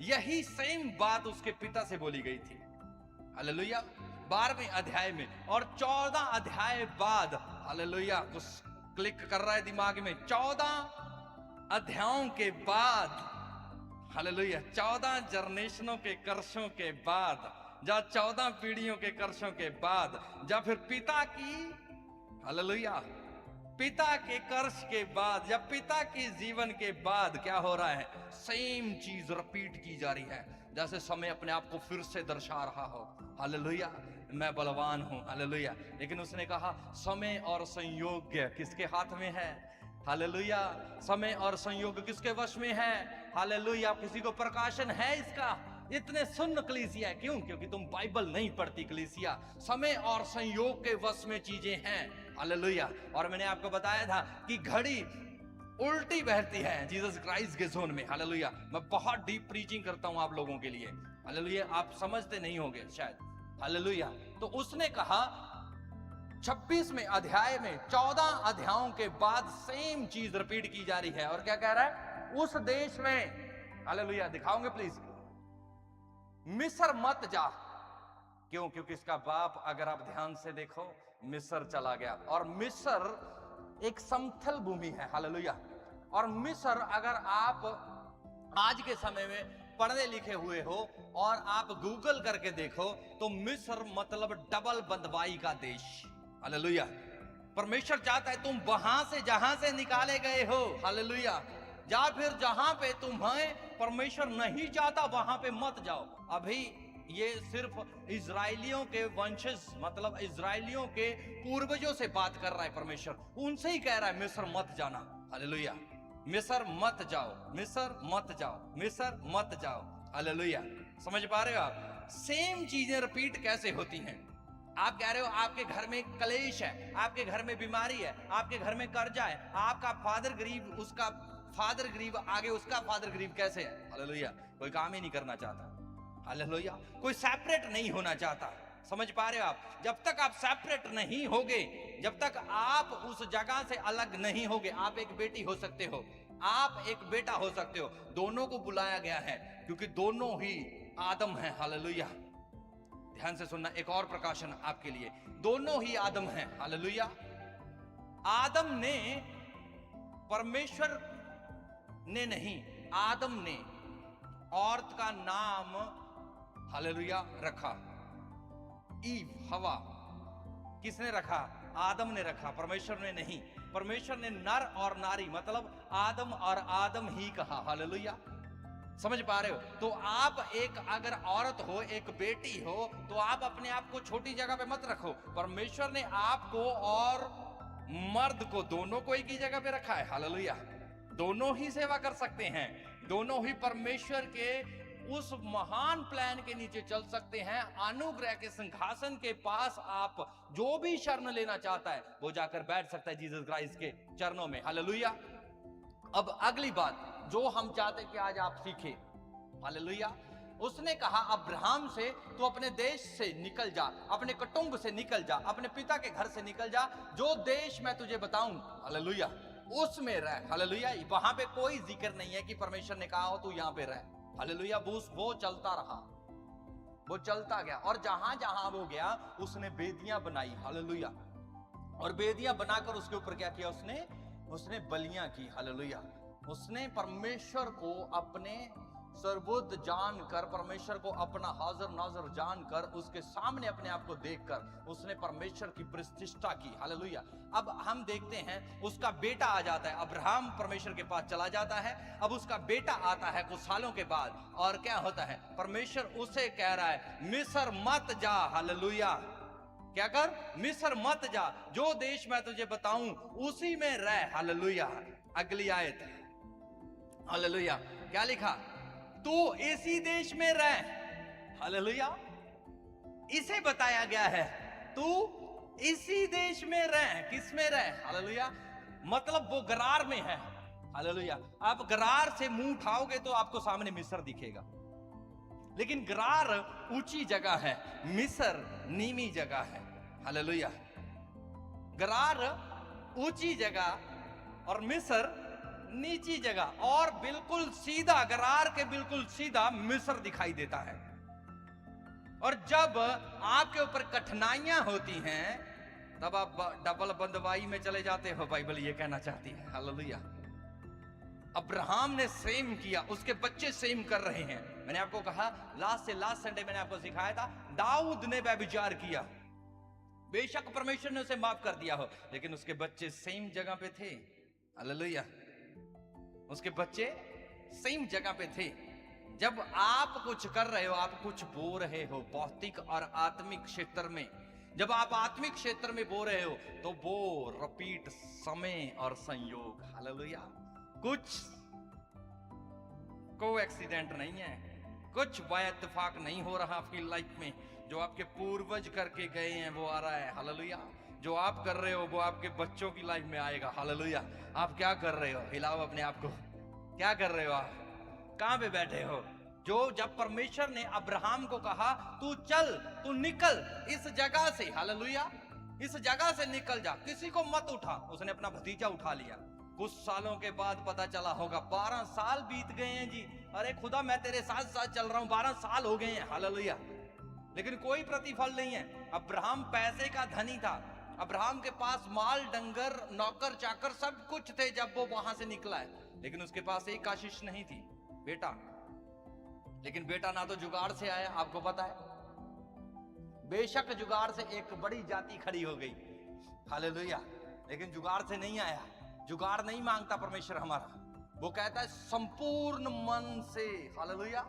यही सेम बात उसके पिता से बोली गई थी, हालेलुया, 12वें अध्याय में। और 14 अध्याय बाद, हालेलुया, कुछ क्लिक कर रहा है दिमाग में, 14 अध्यायों के बाद, हालेलुया, 14 जनरेशनों के कर्षों के बाद, या 14 पीढ़ियों के कर्षों के बाद, या फिर पिता की, हालेलुया, पिता के कर्ष के बाद, या पिता के जीवन के बाद क्या हो रहा है, सेम चीज रिपीट की जा रही है, जैसे समय अपने आप को फिर से दर्शा रहा हो, हालेलुया, मैं बलवान हूं, हालेलुया। लेकिन उसने कहा समय और संयोग किसके हाथ में है, हालेलुया, समय और संयोग किसके वश में है, हालेलुया। किसी को प्रकाशन है इसका, इतने सुन्न कलीसिया, क्यों, क्योंकि तुम बाइबल नहीं पढ़ती कलीसिया। समय और संयोग के वश में चीजें हैं, हालेलुया। और मैंने आपको बताया था कि घड़ी उल्टी बहती है जीसस क्राइस्ट के जोन में, हालेलुया। मैं बहुत डीप प्रीचिंग करता हूं आप लोगों के लिए, हालेलुया, आप समझते नहीं होंगे शायद, हालेलुया। तो उसने कहा 26वें अध्याय में 14 अध्यायों के बाद सेम चीज रिपीट की जा रही है। और क्या कह रहा है, उस देश में, हालेलुया, दिखाओगे प्लीज, मिस्र मत जा। क्यों, क्योंकि इसका बाप, अगर आप ध्यान से देखो, मिस्र चला गया। और मिस्र एक समतल भूमि है, हालेलुया। और मिस्र, अगर आप आज के समय में पढ़ने लिखे हुए हो और आप गूगल करके देखो, तो मिस्र मतलब डबल बंदवाई का देश, हालेलुया। परमेश्वर चाहता है तुम वहां से, जहां से निकाले गए हो, हालेलुया, या फिर जहां पे तुम्हें परमेश्वर नहीं चाहता वहां पे मत जाओ। अभी ये सिर्फ इजराइलियों के वंशज, मतलब इजराइलियों के पूर्वजों से बात कर रहा है परमेश्वर, उनसे ही कह रहा है मिस्र मत जाना, हालेलुया, मिस्र मत जाओ, मिस्र मत जाओ, मिस्र मत जाओ, हालेलुया। समझ पा रहे हो आप, सेम चीजें रिपीट कैसे होती हैं। आप कह रहे हो आपके घर में कलेश है, आपके घर में बीमारी है, आपके घर में कर्जा है, आपका फादर गरीब, उसका फादर गरीब, आगे उसका फादर गरीब, कैसे है, हालेलुया। कोई काम ही नहीं करना चाहता, हालेलुया, कोई सेपरेट नहीं होना चाहता। समझ पा रहे हो आप, जब तक आप सेपरेट नहीं होगे, जब तक आप उस जगह से अलग नहीं होगे, आप एक बेटी हो सकते हो, आप एक बेटा हो सकते हो, दोनों को बुलाया गया है क्योंकि दोनों ही आदम हैं, हालेलुया। ध्यान से सुनना, एक और प्रकाशन आपके लिए, दोनों ही आदम हैं, हालेलुया। आदम ने, परमेश्वर ने नहीं, आदम ने औरत का नाम, हालेलुया, रखा, ईव, हवा। किसने रखा, आदम ने रखा, परमेश्वर ने नहीं। परमेश्वर ने नर और नारी, मतलब आदम और आदम ही कहा, हालेलुया। समझ पा रहे हो। तो आप एक, अगर औरत हो, एक बेटी हो, तो आप अपने आप को छोटी जगह पे मत रखो। परमेश्वर ने आपको और मर्द को, दोनों को एक ही जगह पे रखा है, हालेलुया। दोनों ही सेवा कर सकते हैं, दोनों ही परमेश्वर के उस महान प्लान के नीचे चल सकते हैं। अनुग्रह के सिंहासन के पास आप जो भी शरण लेना चाहता है वो जाकर बैठ सकता है जीसस क्राइस्ट के चरणों में। हालेलुया। अब अगली बात जो हम चाहते कि आज आप सीखें, हालेलुया, उसने कहा अब्राहम से तू अपने देश से निकल जा, अपने कुटुंब से निकल जा, अपने पिता के घर से निकल जा, जो देश मैं तुझे बताऊं, हालेलुया, उसमें रह। हालेलुया। वहां पे कोई जिक्र नहीं है कि परमेश्वर ने कहा हो तू यहां पे रह। हालेलुया। वो चलता रहा, वो चलता गया और जहां जहां वो गया उसने बेदियां बनाई। हालेलुया। और बेदियां बनाकर उसके ऊपर क्या किया, उसने बलियां की। हालेलुया। उसने परमेश्वर को अपने सर्वोच्च जानकर, परमेश्वर को अपना हाजिर नाजर जानकर, उसके सामने अपने आप को देखकर उसने परमेश्वर की प्रतिष्ठा की। हालेलुया। अब हम देखते हैं उसका बेटा आ जाता है, अब्राहम परमेश्वर के पास चला जाता है। अब उसका बेटा आता है कुछ सालों के बाद और क्या होता है, परमेश्वर उसे कह रहा है मिस्र मत जा। हालेलुया। क्या कर, मिस्र मत जा, जो देश मैं तुझे बताऊं उसी में रह। हालेलुया। अगली आयत, हालेलुया, क्या लिखा, तू इसी देश में रह। हालेलुया। इसे बताया गया है तू इसी देश में रह। किस में रह? हालेलुया। मतलब वो गरार में है। हालेलुया। आप गरार से मुंह उठाओगे तो आपको सामने मिस्र दिखेगा, लेकिन गरार ऊंची जगह है, मिस्र नीमी जगह है। हालेलुया। गरार ऊंची जगह और मिस्र नीची जगह, और बिल्कुल सीधा, गरार के बिल्कुल सीधा मिस्र दिखाई देता है। और जब आपके ऊपर कठिनाइयां होती हैं तब आप डबल बंदवाई में चले जाते हो, बाइबल ये कहना चाहती है। हालेलुया। अब्राहम ने सेम किया, उसके बच्चे सेम कर रहे हैं। मैंने आपको कहा लास्ट संडे मैंने आपको सिखाया था, दाऊद ने व्यभिचार किया, बेशक परमेश्वर ने उसे माफ कर दिया हो, लेकिन उसके बच्चे सेम जगह पे थे। हालेलुया। उसके बच्चे सेम जगह पे थे। जब आप कुछ कर रहे हो, आप कुछ बो रहे हो भौतिक और आत्मिक क्षेत्र में, जब आप आत्मिक क्षेत्र में बो रहे हो तो वो रिपीट समय और संयोग। हालेलुया। कुछ को एक्सीडेंट नहीं है, कुछ वाइत्तेफाक नहीं हो रहा आपकी लाइफ में। जो आपके पूर्वज करके गए हैं वो आ रहा है। हालेलुया। जो आप कर रहे हो वो आपके बच्चों की लाइफ में आएगा। हालेलुया। आप क्या कर रहे हो? हिलाओ अपने आप को। क्या कर रहे हो आप? कहां पे बैठे हो? जो जब परमेश्वर ने अब्राहम को कहा तू चल, तू निकल इस जगह से, हालेलुया, इस जगह से निकल जा, किसी को मत उठा, उसने अपना भतीजा उठा लिया। कुछ सालों के बाद पता चला होगा, 12 साल बीत गए हैं जी, अरे खुदा मैं तेरे साथ साथ चल रहा हूं, 12 साल हो गए हैं। हालेलुया। लेकिन कोई प्रतिफल नहीं है। अब्राहम पैसे का धनी था, अब्राहम के पास माल डंगर नौकर चाकर सब कुछ थे जब वो वहां से निकला है, लेकिन उसके पास एक आशीष नहीं थी, बेटा। लेकिन बेटा ना तो जुगाड़ से आया, आपको पता है, बेशक जुगाड़ से एक बड़ी जाति खड़ी हो गई। हालेलुया। लेकिन जुगाड़ से नहीं आया। जुगाड़ नहीं मांगता परमेश्वर हमारा, वो कहता है संपूर्ण मन से। हालेलुया।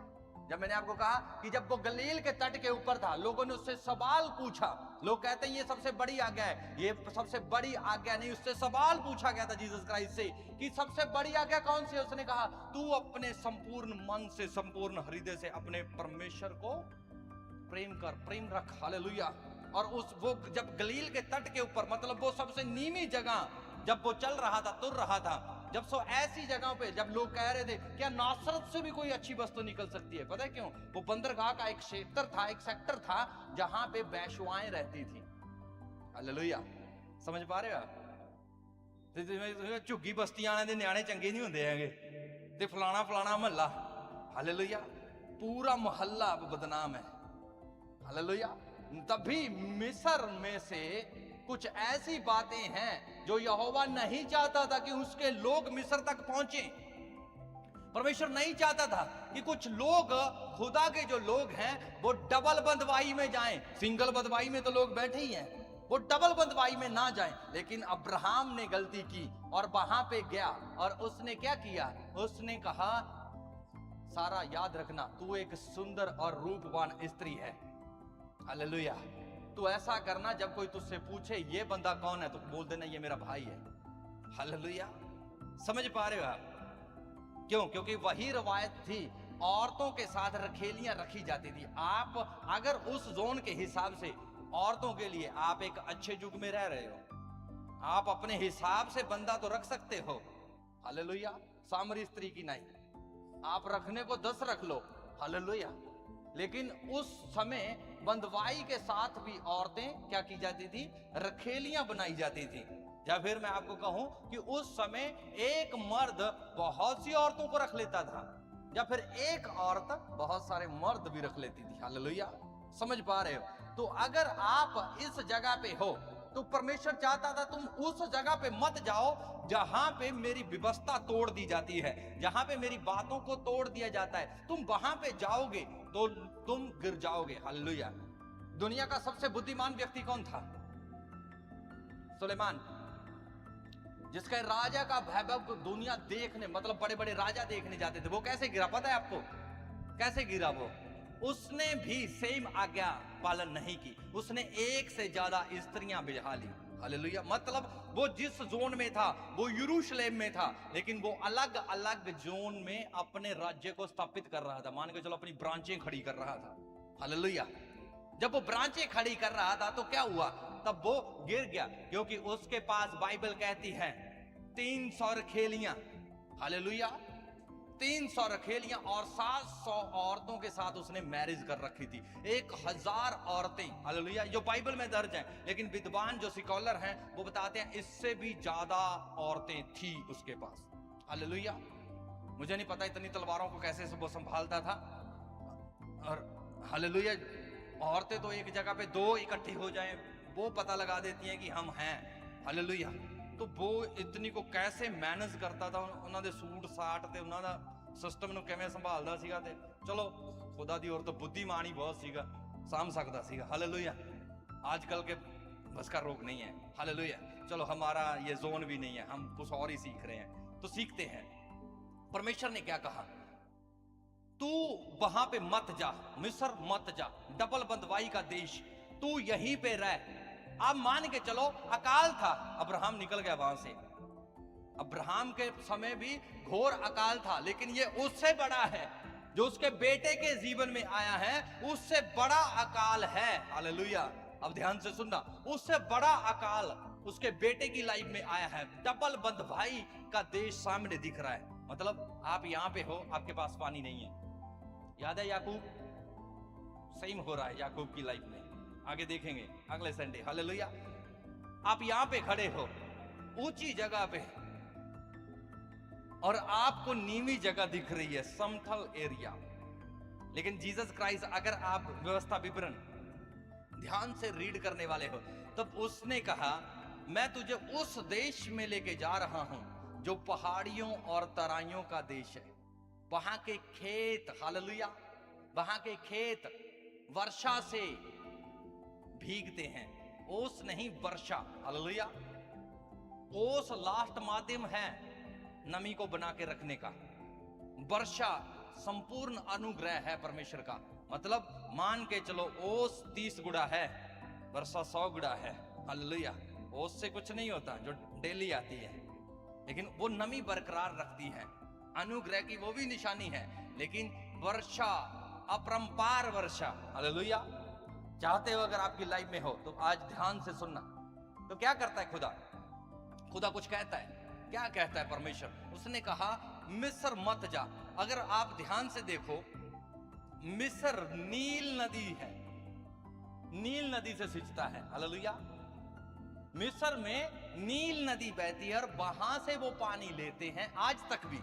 जब मैंने आपको कहा कि जब वो गलील के तट के ऊपर था, लोगों ने उससे सवाल पूछा, लोग कहते हैं ये सबसे बड़ी आज्ञा है, ये सबसे बड़ी आज्ञा नहीं, उससे सवाल पूछा गया था जीसस क्राइस्ट से कि सबसे बड़ी आज्ञा कौन सी है? उसने कहा तू अपने संपूर्ण मन से, संपूर्ण हृदय से अपने परमेश्वर को प्रेम कर, प्रेम रख। हालेलुया। और वो जब गलील के तट के ऊपर, मतलब वो सबसे नीमी जगह, जब वो चल रहा था, तुर रहा था, जब सो ऐसी जगहों पे जब लोग कह रहे थे क्या नासरत से भी कोई अच्छी वस्तु निकल सकती है, पता है क्यों? वो बंदरगाह का एक क्षेत्र था, एक सेक्टर था जहां पे वैश्वाएं रहती थी। हालेलुया। समझ पा रहे हो आप? झुग्गी बस्तियां वाले न्याणे चंगे नहीं होंगे हैगे ते फलाना फलाना महल्ला, हालेलुया, पूरा मोहल्ला अब बदनाम है। हालेलुया। तभी मिस्र में से कुछ ऐसी बातें हैं जो यहोवा नहीं चाहता था कि उसके लोग मिस्र तक पहुंचे। परमेश्वर नहीं चाहता था कि कुछ लोग, खुदा के जो लोग हैं, वो डबल बंदवाई में जाएं। सिंगल बंदवाई में तो लोग बैठे ही हैं, वो डबल बंदवाई में ना जाएं। लेकिन अब्राहम ने गलती की और वहां पे गया और उसने क्या किया? उसने कहा सारा याद रखना, तू एक सुंदर और रूपवान स्त्री है। हालेलुया। तू ऐसा करना, जब कोई तुझसे पूछे ये बंदा कौन है, तो बोल देना ये मेरा भाई है। हालेलुया। समझ पा रहे हो आप? क्यों? क्योंकि वही रवायत थी औरतों के साथ रखेलियां रखी जाती थी। आप अगर उस जोन के हिसाब से औरतों के लिए आप एक अच्छे युग में रह रहे हो, आप अपने हिसाब से बंदा तो रख सकते हो, हालेलुया, सामरी स्त्री की नहीं, आप रखने को 10 रख लो, हालेलुया। लेकिन उस समय बंदवाई के साथ भी औरतें क्या की जाती थी, रखेलियां बनाई जाती थी। या फिर मैं आपको कहूं कि उस समय एक मर्द बहुत सी औरतों को रख लेता था, या फिर एक औरत बहुत सारे मर्द भी रख लेती थी, हालेलुया। समझ पा रहे हो? तो अगर आप इस जगह पे हो तो परमेश्वर चाहता था तुम उस जगह पे मत जाओ जहां पे मेरी व्यवस्था तोड़ दी जाती है, जहां पे मेरी बातों को तोड़ दिया जाता है। तुम वहां पे जाओगे तो तुम गिर जाओगे, हालेलुया। दुनिया का सबसे बुद्धिमान व्यक्ति कौन था? सुलेमान, जिसके राजा का वैभव को दुनिया देखने, मतलब बड़े बड़े राजा देखने जाते थे। वो कैसे गिरा पता है आपको? कैसे गिरा वो? उसने भी सेम आज्ञा पालन नहीं की, उसने एक से ज्यादा स्त्रियां बिठा ली, हालेलुया। मतलब वो जिस जोन में था वो यरूशलेम में था, लेकिन वो अलग अलग जोन में अपने राज्य को स्थापित कर रहा था। मान के चलो अपनी ब्रांचें खड़ी कर रहा था, हालेलुया। जब वो ब्रांचें खड़ी कर रहा था तो क्या हुआ? तब वो गिर गया, क्योंकि उसके पास बाइबल कहती है 300 रखेलियां, हालेलुया, 300 रखेलियां और 700 औरतों के साथ उसने मैरिज कर रखी थी। 1000 औरतें, हालेलुया, जो बाइबल में दर्ज हैं। लेकिन विद्वान जो स्कॉलर हैं वो बताते हैं इससे भी ज्यादा औरतें थी उसके पास, हालेलुया। मुझे नहीं पता इतनी तलवारों को कैसे वो संभालता था, और हालेलुया, औरतें तो एक जगह पे 2 इकट्ठी हो जाएं वो पता लगा देती हैं कि हम हैं, हालेलुया। तो वो इतनी को कैसे मैनेज करता था, उन्होंने सूट साट ते उन्होंने सिस्टम ਨੂੰ ਕਿਵੇਂ ਸੰਭਾਲਦਾ ਸੀਗਾ। ਤੇ ਚਲੋ खुदा दी ओर तो बुद्धिमान ही बहुत सीगा, साम सकता सीगा, हालेलुया। आजकल के बस का रोग नहीं है, हालेलुया। चलो हमारा ये जोन भी नहीं है, हम कुछ और ही सीख रहे हैं, तो सीखते हैं। परमेश्वर ने क्या कहा? तू वहां पे मत जा, मिस्र मत जा, डबल बंदवाई का देश, तू यहीं पे रह। अब मान के चलो अकाल था, अब्राहम निकल गया वहां से। अब्राहम के समय भी घोर अकाल था, लेकिन ये उससे बड़ा है जो उसके बेटे के जीवन में आया है, उससे बड़ा अकाल है, हालेलुया। अब ध्यान से सुनना, उससे बड़ा अकाल उसके बेटे की लाइफ में आया है। डबल बंदवाई का देश सामने दिख रहा है। मतलब आप यहां पे हो, आपके पास पानी नहीं है। याद है याकूब? सेम हो रहा है याकूब की लाइफ में, आगे देखेंगे अगले संडे, हालेलुया। आप यहां पे खड़े हो ऊंची जगह पे, और आपको नीवी जगह दिख रही है, समतल एरिया। लेकिन जीसस क्राइस्ट, अगर आप व्यवस्था विवरण ध्यान से रीड करने वाले हो, तब उसने कहा मैं तुझे उस देश में लेके जा रहा हूं जो पहाड़ियों और तराइयों का देश है। वहां के खेत, हालेलुया, वहां के खेत वर्षा से भीगते हैं। ओस नहीं, वर्षा, हालेलुया। ओस लास्ट माध्यम है नमी को बना के रखने का, वर्षा संपूर्ण अनुग्रह है परमेश्वर का। मतलब मान के चलो ओस 30 गुना है, वर्षा 100 गुना है, हालेलुया। ओस से कुछ नहीं होता जो डेली आती है, लेकिन वो नमी बरकरार रखती है, अनुग्रह की वो भी निशानी है। लेकिन वर्षा, अपरंपार वर्षा, हालेलुया। चाहते हो अगर आपकी लाइफ में हो तो आज ध्यान से सुनना। तो क्या करता है खुदा? खुदा कुछ कहता है। क्या कहता है परमेश्वर? उसने कहा मिस्र मत जा। अगर आप ध्यान से देखो, मिस्र नील नदी है, नील नदी से सिंचता है, हालेलुया। मिस्र में नील नदी बहती है और वहां से वो पानी लेते हैं, आज तक भी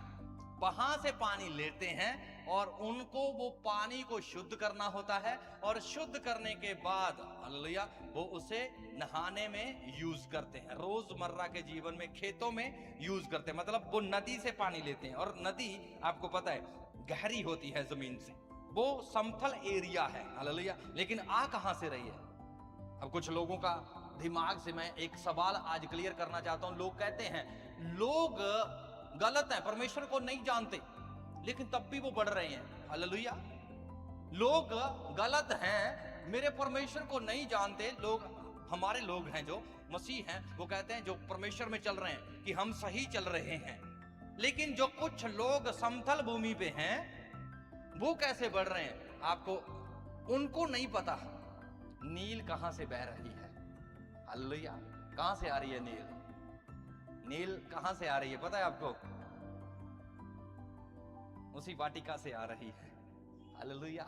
वहां से पानी लेते हैं, और उनको वो पानी को शुद्ध करना होता है, और शुद्ध करने के बाद, हालेलुया, वो उसे नहाने में यूज करते हैं, रोजमर्रा के जीवन में खेतों में यूज करते हैं। मतलब वो नदी से पानी लेते हैं, और नदी आपको पता है गहरी होती है जमीन से, वो समतल एरिया है, हालेलुया। लेकिन आ कहां से रही है? अब कुछ लोगों का दिमाग से मैं एक सवाल आज क्लियर करना चाहता हूं। लोग कहते हैं लोग गलत है, परमेश्वर को नहीं जानते, लेकिन तब भी वो बढ़ रहे हैं, हालेलुया। लोग गलत हैं, मेरे परमेश्वर को नहीं जानते। लोग, हमारे लोग हैं जो मसीह हैं, वो कहते हैं जो परमेश्वर में चल रहे हैं कि हम सही चल रहे हैं। लेकिन जो कुछ लोग समतल भूमि पे हैं, वो कैसे बढ़ रहे हैं आपको, उनको नहीं पता नील कहां से बह रही है। हालेलुया। कहां से आ रही है नील? नील कहां से आ रही है पता है आपको? उसी वाटिका से आ रही है। हालेलुया।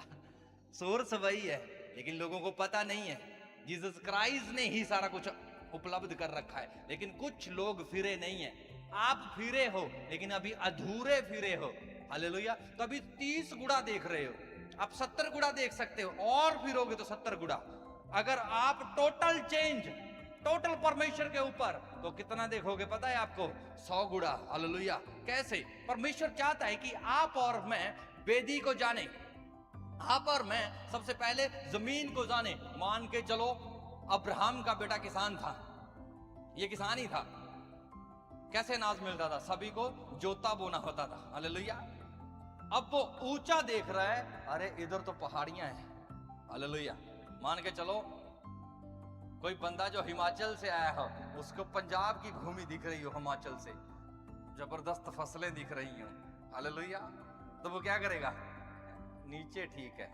सोर्स वही है, लेकिन लोगों को पता नहीं है। जीसस क्राइस्ट ने ही सारा कुछ उपलब्ध कर रखा है, लेकिन कुछ लोग फिरे नहीं है। आप फिरे हो, लेकिन अभी अधूरे फिरे हो। हालेलुया। तो अभी 30 गुणा देख रहे हो, आप 70 गुणा देख सकते हो, और फिरोगे तो 70 गुणा। अगर आप टोटल चेंज, टोटल परमेश्वर के ऊपर, तो कितना देखोगे पता है आपको? 100 गुणा। हालेलुया। कैसे? परमेश्वर चाहता है कि आप और मैं वेदी को जाने, आप और मैं सबसे पहले जमीन को जाने। मान के चलो अब्राहम का बेटा किसान था, ये किसान ही था। कैसे अनाज मिलता था? सभी को जोता बोना होता था। हालेलुया। अब वो ऊंचा देख रहा है, अरे इधर तो पहाड़ियां हैं। हालेलुया। मान के चलो कोई बंदा जो हिमाचल से आया हो, उसको पंजाब की भूमि दिख रही हो, हिमाचल से जबरदस्त फसलें दिख रही हो। हालेलुया। तो वो क्या करेगा? नीचे ठीक है,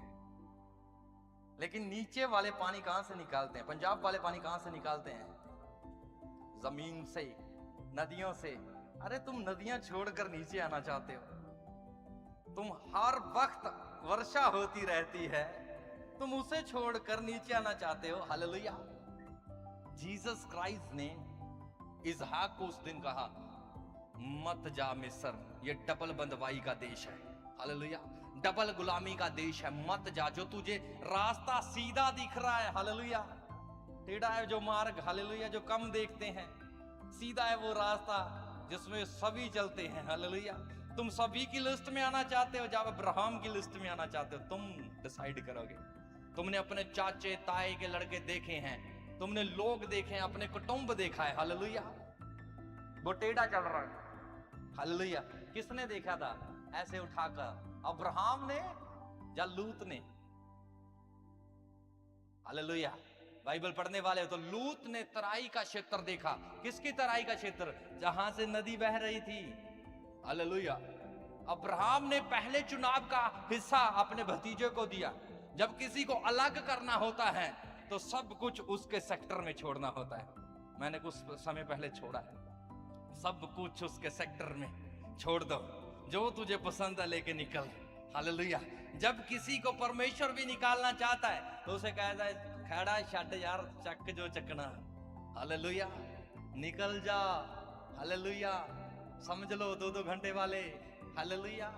लेकिन नीचे वाले पानी कहां से निकालते हैं? पंजाब वाले पानी कहां से निकालते हैं? जमीन से, नदियों से। अरे तुम नदियां छोड़कर नीचे आना चाहते हो, तुम हर वक्त वर्षा होती रहती है, तुम उसे छोड़कर नीचे आना चाहते हो। हालेलुया। जीसस क्राइस्ट ने इसहाक को उस दिन कहा, मत जा मिस्र, ये डबल बंदवाई का देश है। हालेलुया। डबल गुलामी का देश है, मत जा। जो तुझे रास्ता सीधा दिख रहा है, हालेलुया, टेढ़ा है जो मार्ग, हालेलुया, जो कम देखते हैं, सीधा है वो रास्ता जिसमें सभी चलते हैं। हालेलुया। तुम सभी की लिस्ट में आना चाहते हो, जब अब्राहम की लिस्ट में आना चाहते हो, तुम डिसाइड करोगे। तुमने अपने चाचे ताए के लड़के देखे हैं, तुमने लोग देखे हैं, अपने कुटुंब देखा है। हालेलुया। वो टेढ़ा चल रहा है। हालेलुया। किसने देखा था ऐसे उठाकर? अब्राहम ने या लूत ने? हालेलुया। बाइबल पढ़ने वाले हो तो लूत ने तराई का क्षेत्र देखा। किसकी तराई का क्षेत्र? जहां से नदी बह रही थी। हालेलुया। अब्राहम ने पहले चुनाव का हिस्सा अपने भतीजे को दिया। जब किसी को अलग करना होता है तो सब कुछ उसके सेक्टर में छोड़ना होता है। मैंने कुछ समय पहले छोड़ा है, सब कुछ उसके सेक्टर में छोड़ दो, जो तुझे पसंद है लेके निकल। हालेलुया। जब किसी को परमेश्वर भी निकालना चाहता है तो उसे कहता है, खड़ा छट यार, चक जो चकना। हालेलुया। निकल जा। हालेलुया। समझ लो 2-2 घंटे वाले, हालेलुया,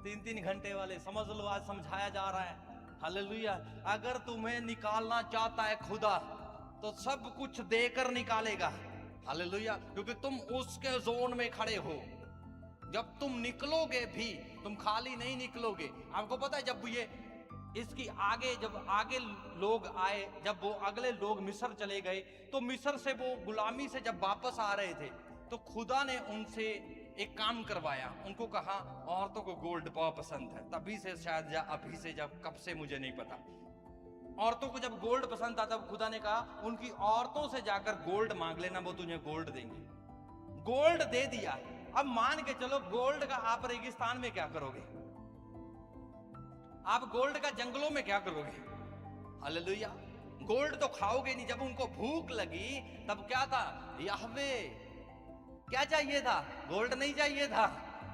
3-3 घंटे वाले, समझ लो आज समझाया जा रहा है। हालेलुया। अगर तुम्हें निकालना चाहता है खुदा, तो सब कुछ देकर निकालेगा। हालेलुया। क्योंकि तुम उसके जोन में खड़े हो। जब तुम निकलोगे भी, तुम खाली नहीं निकलोगे। आपको पता है जब ये इसकी आगे, जब आगे लोग आए, जब वो अगले लोग मिस्र चले गए, तो मिस्र से वो गुलामी से जब वापस आ रहे थे, तो खुदा ने उनसे एक काम करवाया। उनको कहा, औरतों को गोल्ड बहुत पसंद है, तभी से शायद, या अभी से, जब कब से मुझे नहीं पता, औरतों को जब गोल्ड पसंद था, तब खुदा ने कहा उनकी औरतों से जाकर गोल्ड मांग लेना, वो तुझे गोल्ड देंगे। गोल्ड दे दिया। अब मान के चलो गोल्ड का आप रेगिस्तान में क्या करोगे? आप गोल्ड का जंगलों में क्या करोगे? हालेलुया। गोल्ड तो खाओगे नहीं। जब उनको भूख लगी तब क्या था? याहवे। क्या चाहिए था? गोल्ड नहीं चाहिए था,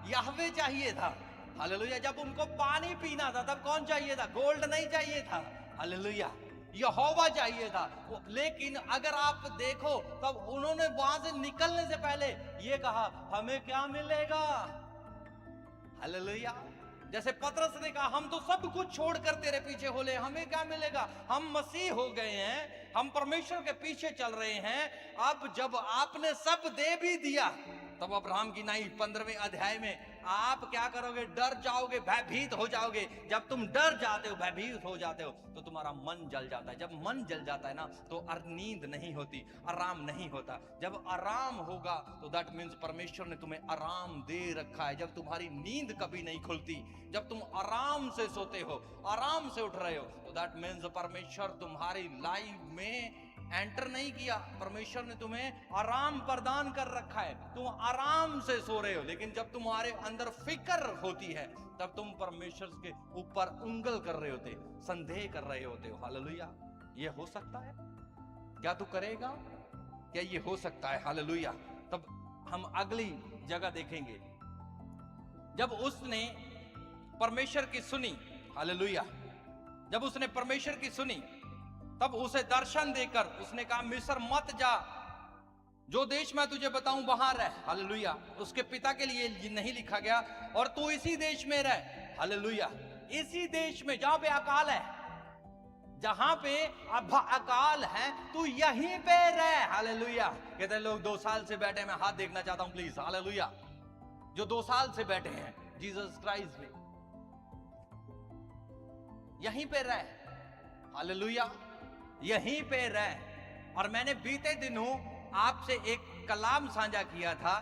याहवे चाहिए था। हालेलुया। जब उनको पानी पीना था तब कौन चाहिए था? गोल्ड नहीं चाहिए था। हालेलुया। यहोवा चाहिए था। लेकिन अगर आप देखो तब उन्होंने वहां से निकलने से पहले ये कहा, हमें क्या मिलेगा? हालेलुया। जैसे पतरस ने कहा, हम तो सब कुछ छोड़कर तेरे पीछे हो ले, हमें क्या मिलेगा? हम मसीह हो गए हैं, हम परमेश्वर के पीछे चल रहे हैं। अब जब आपने सब दे भी दिया, तब अब्राहम की नाई 15वें अध्याय में आप क्या करोगे? डर जाओगे, भयभीत हो जाओगे। जब तुम डर जाते हो, भयभीत हो जाते हो, तो तुम्हारा मन जल जाता है। जब मन जल जाता है ना, तो नींद नहीं होती, आराम नहीं होता। जब आराम होगा तो दैट मीन्स परमेश्वर ने तुम्हें आराम दे रखा है। जब तुम्हारी नींद कभी नहीं खुलती, जब तुम आराम से सोते हो, आराम से उठ रहे हो, तो दैट मीन्स परमेश्वर तुम्हारी लाइफ में एंटर नहीं किया, परमेश्वर ने तुम्हें आराम प्रदान कर रखा है, तुम आराम से सो रहे हो, लेकिन जब तुम्हारे अंदर फिक्र होती है तब तुम परमेश्वर के ऊपर उंगल कर रहे होते, संदेह कर रहे होते हो। हालेलुया। ये हो सकता है? क्या तू करेगा? क्या ये हो सकता है? हालेलुया। तब हम अगली जगह देखेंगे, जब उसने परमेश्वर की सुनी, हालेलुया, जब उसने परमेश्वर की सुनी तब उसे दर्शन देकर उसने कहा मिस्र मत जा, जो देश मैं तुझे बताऊं वहां रह। हालेलुया। उसके पिता के लिए नहीं लिखा गया और तू इसी देश में रह। हालेलुया। इसी देश में जहां पे अकाल है, जहां पे अब अकाल है, तू यहीं पे रह। हालेलुया। कहते हैं लोग 2 साल से बैठे, मैं हाथ देखना चाहता हूं प्लीज। हालेलुया। जो 2 साल से बैठे हैं जीसस क्राइस्ट में, यहीं पे रह। हालेलुया। यहीं पे रह। और मैंने बीते दिनों आपसे एक कलाम साझा किया था,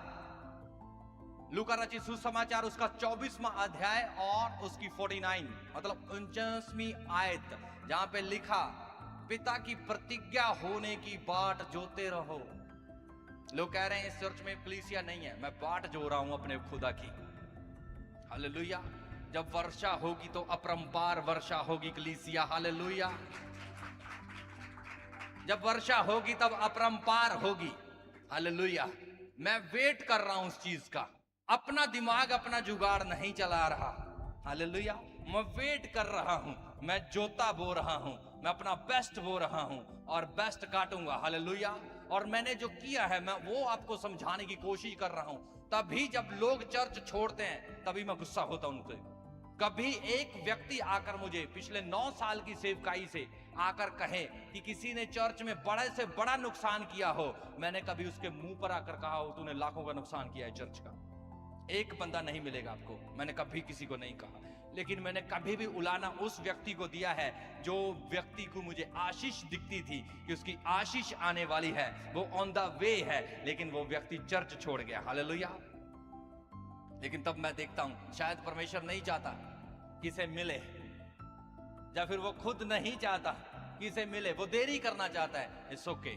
लूका रचित सुसमाचार उसका 24वां अध्याय और उसकी 49 मतलब 49वीं आयत, जहां पे लिखा पिता की प्रतिज्ञा होने की बाट जोते रहो। लोग कह रहे हैं इस चर्च में कलीसिया नहीं है, मैं बाट जो रहा हूं अपने खुदा की। हालेलुया। जब वर्षा होगी तो अपरंपार वर्षा होगी कलीसिया। हालेलुया। जब वर्षा होगी तब अपरंपार होगी। हालेलुया। मैं वेट कर रहा हूं उस चीज का, अपना दिमाग अपना जुगाड़ नहीं चला रहा। हालेलुया। मैं वेट कर रहा हूं, मैं जोता बो रहा हूं, मैं अपना बेस्ट बो रहा हूं और बेस्ट काटूंगा। हालेलुया। और मैंने जो किया है मैं वो आपको समझाने की कोशिश कर रहा हूं। तभी जब लोग चर्च छोड़ते हैं तभी मैं गुस्सा होता हूं उनसे। कभी एक व्यक्ति आकर मुझे पिछले 9 साल की सेवकाई से आकर कहे कि किसी ने चर्च में बड़े से बड़ा नुकसान किया हो, मैंने कभी उसके मुंह पर आकर कहा हो तूने लाखों का नुकसान किया है चर्च का, एक बंदा नहीं मिलेगा आपको। मैंने कभी किसी को नहीं कहा, लेकिन मैंने कभी भी उलाना उस व्यक्ति को दिया है जो व्यक्ति को मुझे आशीष दिखती थी कि उसकी आशीष आने वाली है, वो ऑन द वे है, लेकिन वो व्यक्ति चर्च छोड़ गया। हालेलुया। लेकिन तब मैं देखता हूं शायद परमेश्वर नहीं चाहता किसे मिले, या फिर वो खुद नहीं चाहता किसे मिले, वो देरी करना चाहता है। It's okay.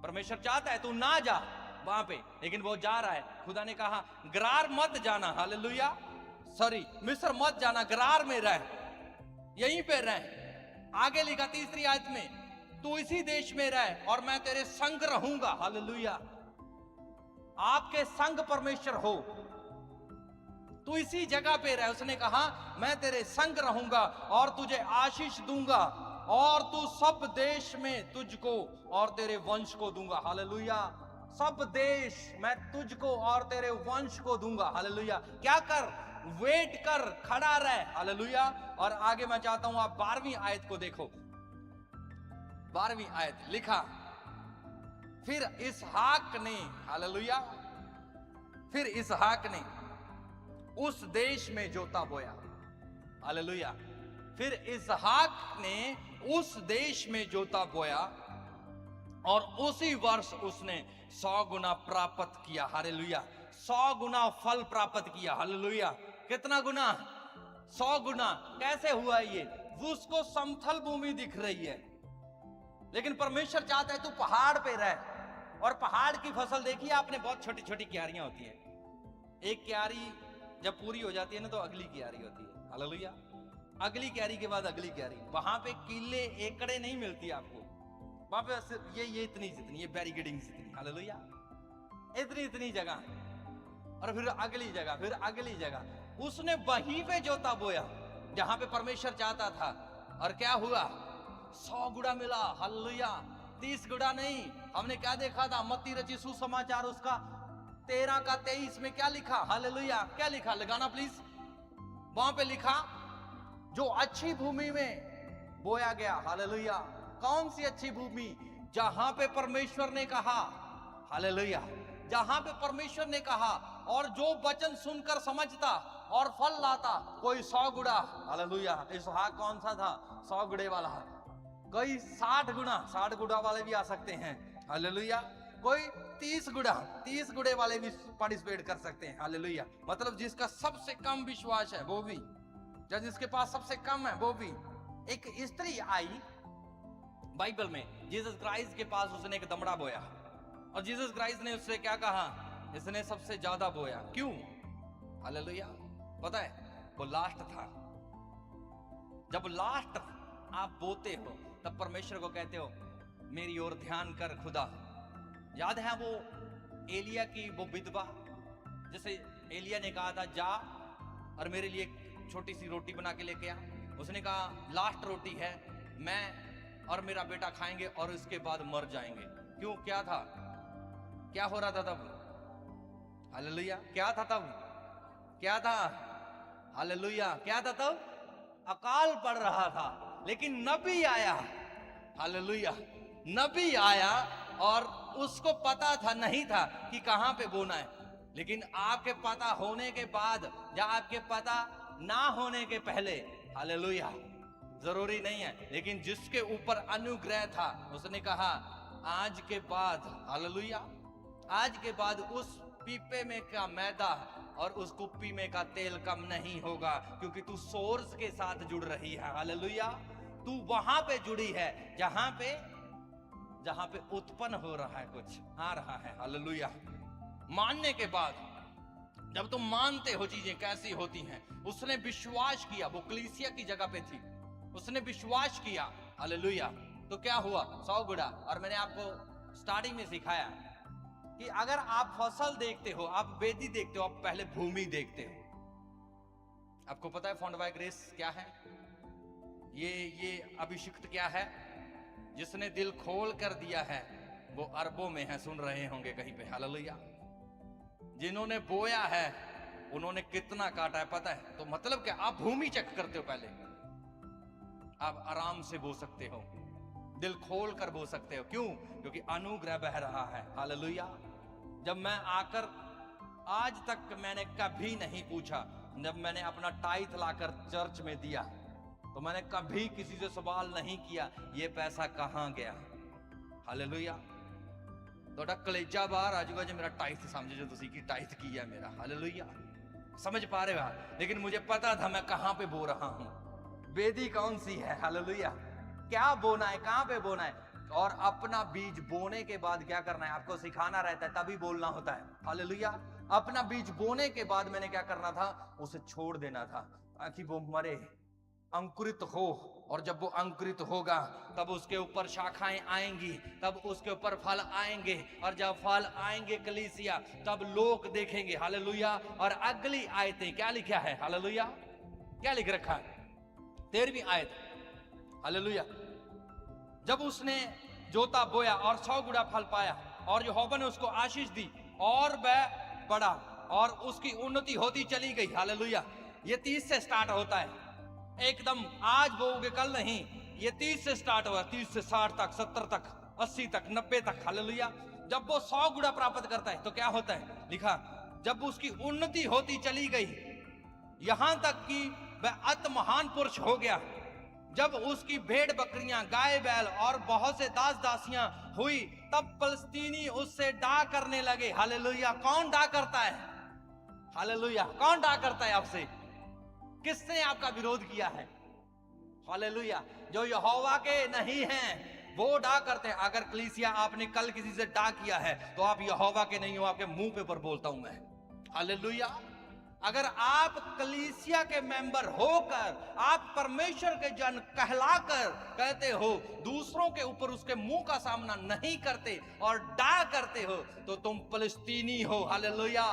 परमेश्वर चाहता है तू ना जा वहां पे, लेकिन वो जा रहा है। खुदा ने कहा गरार मत जाना। हालेलुया। सॉरी, मिस्र मत जाना, गरार में रह, यहीं पे रह। आगे लिखा 3री आयत में, तू इसी देश में रह और मैं तेरे संग रहूंगा। हालेलुया। आपके संग परमेश्वर हो, तू इसी जगह पे रह। उसने कहा मैं तेरे संग रहूंगा और तुझे आशीष दूंगा और तू सब देश में तुझको और तेरे वंश को दूंगा। हालेलुया। सब देश मैं तुझको और तेरे वंश को दूंगा। हालेलुया। क्या कर? वेट कर, खड़ा रह। हालेलुया। और आगे मैं चाहता हूं आप 12वीं आयत को देखो। 12वीं आयत लिखा, फिर इसहाक ने, हालेलुया, फिर इसहाक ने उस देश में जोता बोया। हालेलुया। फिर इसहाक ने उस देश में जोता बोया और उसी वर्ष उसने 100 गुना प्राप्त किया। हालेलुया। 100 गुना फल प्राप्त किया। हालेलुया। कितना गुना? 100 गुना। कैसे हुआ ये? उसको समतल भूमि दिख रही है, लेकिन परमेश्वर चाहता है तू पहाड़ पे रह। और पहाड़ की फसल देखी आपने, बहुत छोटी छोटी क्यारियां होती हैं। एक क्यारी जब पूरी हो जाती है ना तो अगली क्यारी होती है। हालेलुया। अगली क्यारी के बाद अगली क्यारी। वहां पे किले एकड़े नहीं मिलती आपको, वहां पे सिर्फ ये इतनी जितनी, ये बैरिकेडिंग जितनी। हालेलुया। इतनी जगह और फिर अगली जगह, फिर अगली जगह। उसने वहीं पे जोता बोया जहां पे परमेश्वर चाहता था। और क्या हुआ? 100 गुना मिला। हालेलुया। 30 गुना नहीं। हमने क्या देखा था? मत्ती रचित सुसमाचार उसका 13 का 23 में क्या लिखा? हालेलुया। क्या लिखा? लगाना प्लीज। वहां पे लिखा जो अच्छी भूमि में बोया गया। हालेलुया। कौन सी अच्छी भूमि? जहां पे परमेश्वर ने कहा। हालेलुया। जहां पे परमेश्वर ने कहा और जो वचन सुनकर समझता और फल लाता, कोई 100 गुना। हालेलुया। इसहाक कौन सा था? 100 गुणे वाला। कोई 60 गुना, 60 गुना वाले भी आ सकते हैं। हालेलुया। कोई 30 गुणे वाले भी पार्टिसिपेट कर सकते हैं। हालेलुया। मतलब जिसका सबसे कम विश्वास है वो भी, जिसके पास सबसे कम है वो भी। एक स्त्री आई बाइबल में, जीसस क्राइस्ट के पास उसने एक दमड़ा बोया और जीसस क्राइस्ट ने उससे क्या कहा, इसने सबसे ज्यादा बोया। क्यों? हालेलुया। पता है वो लास्ट था। जब लास्ट आप बोते हो तब परमेश्वर को कहते हो मेरी ओर ध्यान कर खुदा। याद है वो एलिया की वो विधवा, जैसे एलिया ने कहा था जा और मेरे लिए एक छोटी सी रोटी बना के लेके आ। उसने कहा लास्ट रोटी है, मैं और मेरा बेटा खाएंगे और इसके बाद मर जाएंगे। क्यों? क्या था? क्या हो रहा था तब? हालेलुया। क्या था तब? क्या था? हालेलुया। क्या था तब? अकाल पड़ रहा था, लेकिन नबी आया। हालेलुया। नबी आया और उसको पता था नहीं था कि कहां पे बोना है, लेकिन आपके पता होने के बाद या आपके पता ना होने के पहले, हालेलुया, जरूरी नहीं है, लेकिन जिसके ऊपर अनुग्रह था उसने कहा आज के बाद, हालेलुया, आज के बाद उस पीपे में का मैदा और उस कुप्पी में का तेल कम नहीं होगा, क्योंकि तू सोर्स के साथ जुड़ रही है। हालेलुया। तू वहां पे जुड़ी है जहां पे उत्पन्न हो रहा है, कुछ आ रहा है। हालेलुया। मानने के बाद, जब तुम मानते हो चीजें कैसी होती हैं, उसने विश्वास किया, वो कलीसिया की जगह पे थी, उसने विश्वास किया। हालेलुया। तो क्या हुआ? 100 गुणा। और मैंने आपको स्टार्टिंग में सिखाया कि अगर आप फसल देखते हो, आप वेदी देखते हो, आप पहले भूमि देखते हो। आपको पता है फाउंड बाय ग्रेस क्या है? ये अभिषिक्त क्या है? जिसने दिल खोल कर दिया है वो अरबों में है, सुन रहे होंगे कहीं पे। हालेलुया। जिन्होंने बोया है उन्होंने कितना काटा है पता है? तो मतलब क्या? आप भूमि चेक करते हो पहले, आप आराम से बो सकते हो, दिल खोल कर बो सकते हो। क्यों? क्योंकि अनुग्रह बह रहा है। हालेलुया। जब मैं आकर, आज तक मैंने कभी नहीं पूछा, जब मैंने अपना टाइथ लाकर चर्च में दिया तो मैंने कभी किसी से सवाल नहीं किया ये पैसा कहां गया। हालेलुया। तो कलेजा बाहर आजूगा जो मेरा टाइथ समझे, जो तुसी की टाइथ की है मेरा। हालेलुया। समझ पा रहे हो? लेकिन मुझे पता था मैं कहां पे बो रहा हूं, वेदी कौन सी है। हालेलुया। क्या बोना है, कहां पे बोना है, और अपना बीज बोने के बाद क्या करना है आपको सिखाना रहता है, तभी बोलना होता है। हालेलुया। अपना बीज बोने के बाद मैंने क्या करना था, उसे छोड़ देना था ताकि वो मरे, अंकुरित हो, और जब वो अंकुरित होगा तब उसके ऊपर शाखाएं आएंगी, तब उसके ऊपर फल आएंगे, और जब फल आएंगे कलीसिया, तब लोग देखेंगे। हालेलुया। और अगली आयतें क्या लिखा है? हालेलुया। क्या लिख रखा है? 13वीं आयत। हालेलुया। जब उसने जोता बोया और 100 गुना फल पाया और यहोवा ने उसको आशीष दी और वह बढ़ा और उसकी उन्नति होती चली गई। हालेलुया। ये 30 से स्टार्ट होता है, एकदम आज बोओगे कल नहीं, ये 30 से स्टार्ट हुआ, 30 से 60 तक, 70 तक, 80 तक, 90 तक। हालेलुया। जब वो 100 गुना प्राप्त करता है तो क्या होता है? लिखा जब उसकी उन्नति होती चली गई यहां तक कि वह अति महान पुरुष हो गया, जब उसकी भेड़ बकरियां, गाय बैल और बहुत से दास दासियां हुई, तब फलस्तीनी उससे डा करने लगे। हालेलुया। कौन डा करता है? हालेलुया। कौन डा करता है आपसे? किसने आपका विरोध किया है? हालेलुया। जो यहोवा के नहीं हैं वो डा करते हैं। अगर कलीसिया आपने कल किसी से डा किया है तो आप यहोवा के नहीं हो, आपके मुंह पे पर बोलता हूं मैं। हालेलुया। अगर आप कलीसिया के मेंबर होकर, आप परमेश्वर के जन कहलाकर कहते हो, दूसरों के ऊपर उसके मुंह का सामना नहीं करते और डा करते हो, तो तुम फलस्तीनी हो। हालेलुया।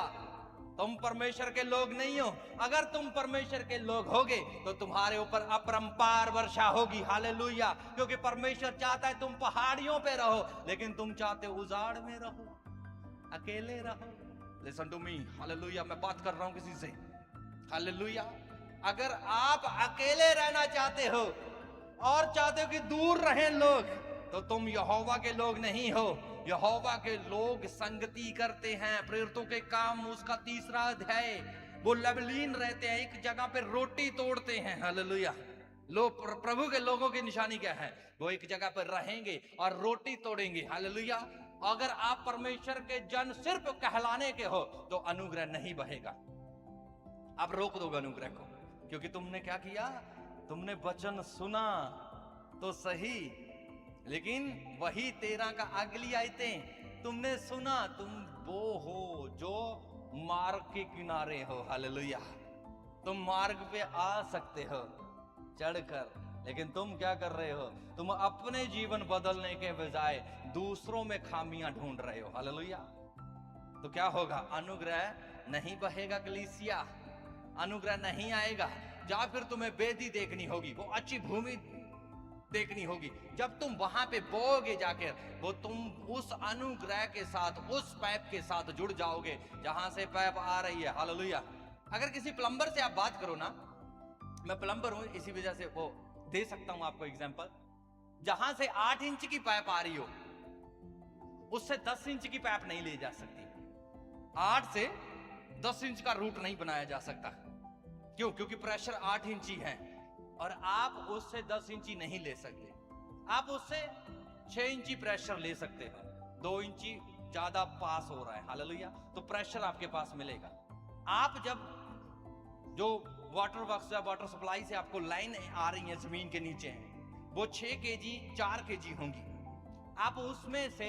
तुम परमेश्वर के लोग नहीं हो। अगर तुम परमेश्वर के लोग होगे तो तुम्हारे ऊपर अपरंपार वर्षा होगी। हालेलुया। क्योंकि परमेश्वर चाहता है तुम पहाड़ियों पे रहो, लेकिन तुम चाहते हो उजाड़ में रहो, अकेले रहो। Listen to me. हालेलुया। मैं बात कर रहा हूं किसी से। हालेलुया। अगर आप अकेले रहना चाहते हो और चाहते हो कि दूर रहें लोग, तो तुम यहोवा के लोग नहीं हो। यहोवा के लोग संगति करते हैं। प्रेरितों के काम उसका 3रा अध्याय, वो लवलीन रहते हैं, एक जगह पे रोटी तोड़ते हैं। हालेलुया। प्रभु के लोगों की निशानी क्या है? वो एक जगह पर रहेंगे और रोटी तोड़ेंगे। हालेलुया। अगर आप परमेश्वर के जन सिर्फ कहलाने के हो तो अनुग्रह नहीं बहेगा। आप रोक दोगे अनुग्रह को, क्योंकि तुमने क्या किया? तुमने वचन सुना तो सही, लेकिन वही 13 का अगली आयतें, तुमने सुना, तुम वो हो जो मार्ग के किनारे हो। हालेलुया। तुम मार्ग पे आ सकते हो चढ़कर, लेकिन तुम क्या कर रहे हो? तुम अपने जीवन बदलने के बजाय दूसरों में खामियां ढूंढ रहे हो। हालेलुया। तो क्या होगा? अनुग्रह नहीं बहेगा कलीसिया, अनुग्रह नहीं आएगा। या फिर तुम्हें बेदी देखनी होगी, वो अच्छी भूमि देखनी होगी। जब तुम वहां पे बोओगे जाकर, वो तुम उस अनुग्रह के साथ, उस पाइप के साथ जुड़ जाओगे जहां से पाइप आ रही है। हालेलुया। अगर किसी प्लम्बर से आप बात करो ना, मैं प्लम्बर हूं इसी वजह से वो दे सकता हूं आपको एग्जांपल, जहां से 8 इंच की पाइप आ रही हो, उससे 10 इंच की पाइप नहीं ले जा सकती। 8 से 10 इंच का रूट नहीं बनाया जा सकता। क्यों? क्योंकि प्रेशर 8 इंची है और आप उससे 10 इंची नहीं ले सकते। आप उससे 6 इंची प्रेशर ले सकते हो, 2 इंची ज्यादा पास हो रहा है। हालेलुया। तो प्रेशर आपके पास मिलेगा। आप जब जो वाटर वर्क्स या वाटर सप्लाई से आपको लाइन आ रही है जमीन के नीचे है, वो 6 केजी 4 केजी होंगी। आप उसमें से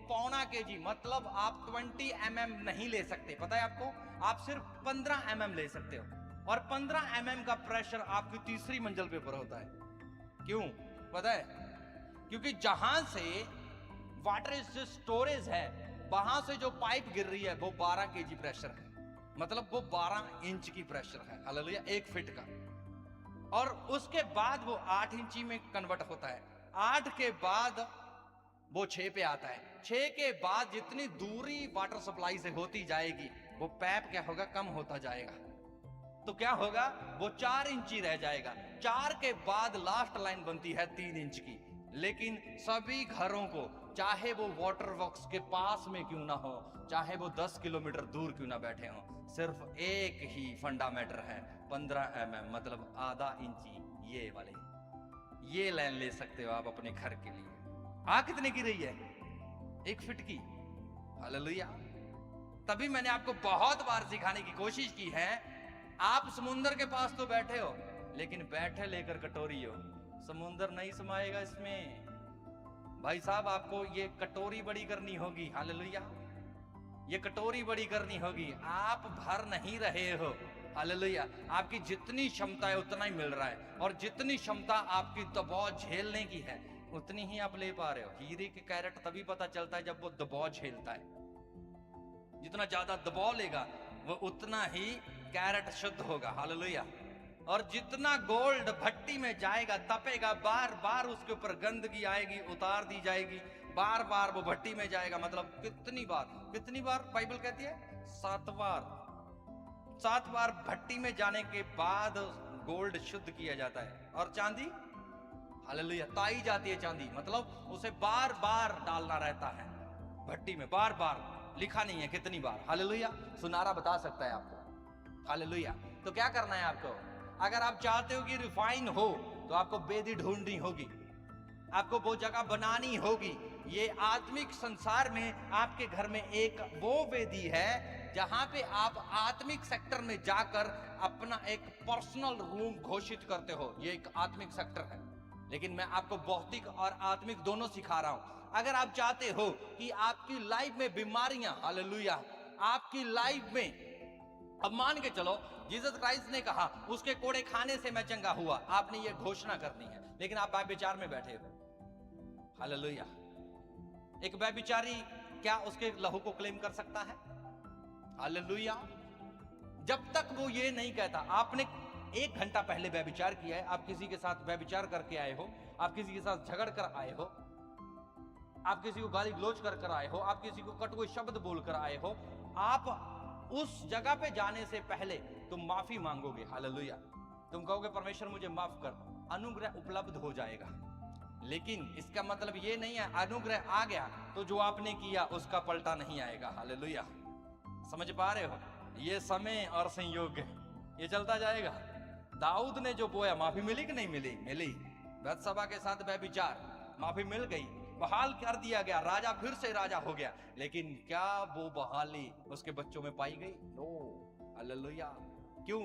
1.25 केजी, मतलब आप 20 mm नहीं ले सकते। पता है आपको? आप सिर्फ 15 mm ले सकते हो, और 15 mm का प्रेशर आपकी तीसरी मंजिल पे ऊपर होता है। क्यों पता है? क्योंकि जहां से वाटर स्टोरेज है, वहां से जो पाइप गिर रही है वो 12 केजी प्रेशर है, मतलब वो 12 इंच की प्रेशर है। हालेलुया। 1 फीट का। और उसके बाद वो 8 इंची में कन्वर्ट होता है। 8 के बाद वो 6 पे आता है। 6 के बाद जितनी दूरी वाटर सप्लाई से होती जाएगी, वो पैप क्या होगा? कम होता जाएगा। तो क्या होगा? वो 4 इंची रह जाएगा। 4 के बाद लास्ट लाइन बनती है 3 इंच की। लेकिन सभी घरों को, चाहे वो वाटर वर्क्स के पास में क्यों ना हो, चाहे वो 10 किलोमीटर दूर क्यों ना बैठे हो, सिर्फ एक ही फंडामेंटर है, 15 mm, मतलब आधा इंची। ये वाले, ये लाइन ले सकते हो आप अपने घर के लिए। आ कितने की रही है? 1 फीट की। हालेलुया। तभी मैंने आपको बहुत बार सिखाने की कोशिश की है, आप समुंदर के पास तो बैठे हो, लेकिन बैठे लेकर कटोरी हो, समुंदर नहीं समाएगा इसमें। भाई साहब, आपको ये कटोरी बड़ी करनी होगी। हालेलुया। ये कटोरी बड़ी करनी होगी। आप भर नहीं रहे हो। हालेलुया। आपकी जितनी क्षमता है उतना ही मिल रहा है, और जितनी क्षमता आपकी दबाव झेलने की है उतनी ही आप ले पा रहे हो। हीरे के कैरेट तभी पता चलता है जब वो दबाव झेलता है। जितना ज्यादा दबाव लेगा वो उतना ही कैरेट शुद्ध होगा। हालेलुया। और जितना गोल्ड भट्टी में जाएगा, तपेगा, बार बार उसके ऊपर गंदगी आएगी, उतार दी जाएगी, बार बार वो भट्टी में जाएगा। मतलब कितनी बार बाइबल कहती है? 7 बार। 7 बार भट्टी में जाने के बाद गोल्ड शुद्ध किया जाता है। और चांदी, हालेलुया, ताई जाती है चांदी, मतलब उसे बार बार डालना रहता है भट्टी में, बार बार। लिखा नहीं है कितनी बार। हालेलुया। सुनारा बता सकता है आपको। हालेलुया। तो क्या करना है आपको? अगर आप चाहते हो कि रिफाइन हो, तो आपको बेदी ढूंढनी होगी, आपको वो जगह बनानी होगी। ये आत्मिक संसार में आपके घर में एक वो वेदी है जहां पे आप आत्मिक सेक्टर में जाकर अपना एक पर्सनल रूम घोषित करते हो। ये एक आत्मिक सेक्टर है, लेकिन मैं आपको भौतिक और आत्मिक दोनों सिखा रहा हूं। अगर आप चाहते हो कि आपकी लाइफ में बीमारियां, हालेलुया, आपकी लाइफ में, अब मान के चलो जीसस क्राइस्ट ने कहा उसके कोड़े खाने से मैं चंगा हुआ, आपने ये घोषणा करनी है, लेकिन आप व्यभिचार में बैठे हो। हालेलुया। एक व्यभिचारी क्या उसके लहू को क्लेम कर सकता है? हालेलुया। जब तक वो ये नहीं कहता, आपने 1 घंटा पहले व्यभिचार किया है, आप किसी के साथ व्यभिचार करके आए हो, आप किसी के साथ झगड़ कर आए हो, आप किसी को गाली गलौज कर कर आए हो, आप किसी को कटुए शब्द बोलकर आए हो, आप उस जगह पे जाने से पहले तुम माफी मांगोगे। हालेलुया। तुम कहोगे परमेश्वर मुझे माफ कर, अनुग्रह उपलब्ध हो जाएगा। लेकिन इसका मतलब ये नहीं है अनुग्रह आ गया तो जो आपने किया उसका पलटा नहीं आएगा। हालेलुया। समझ पा रहे हो? ये समय और संयोग ये चलता जाएगा। दाऊद ने जो बोया, माफी मिली कि नहीं मिली? मिली। बत्सबा के साथ व्यभिचार, माफी मिल गई, बहाल कर दिया गया, राजा फिर से राजा हो गया। लेकिन क्या वो बहाली उसके बच्चों में पाई गई? नो। हालेलुया। क्यों?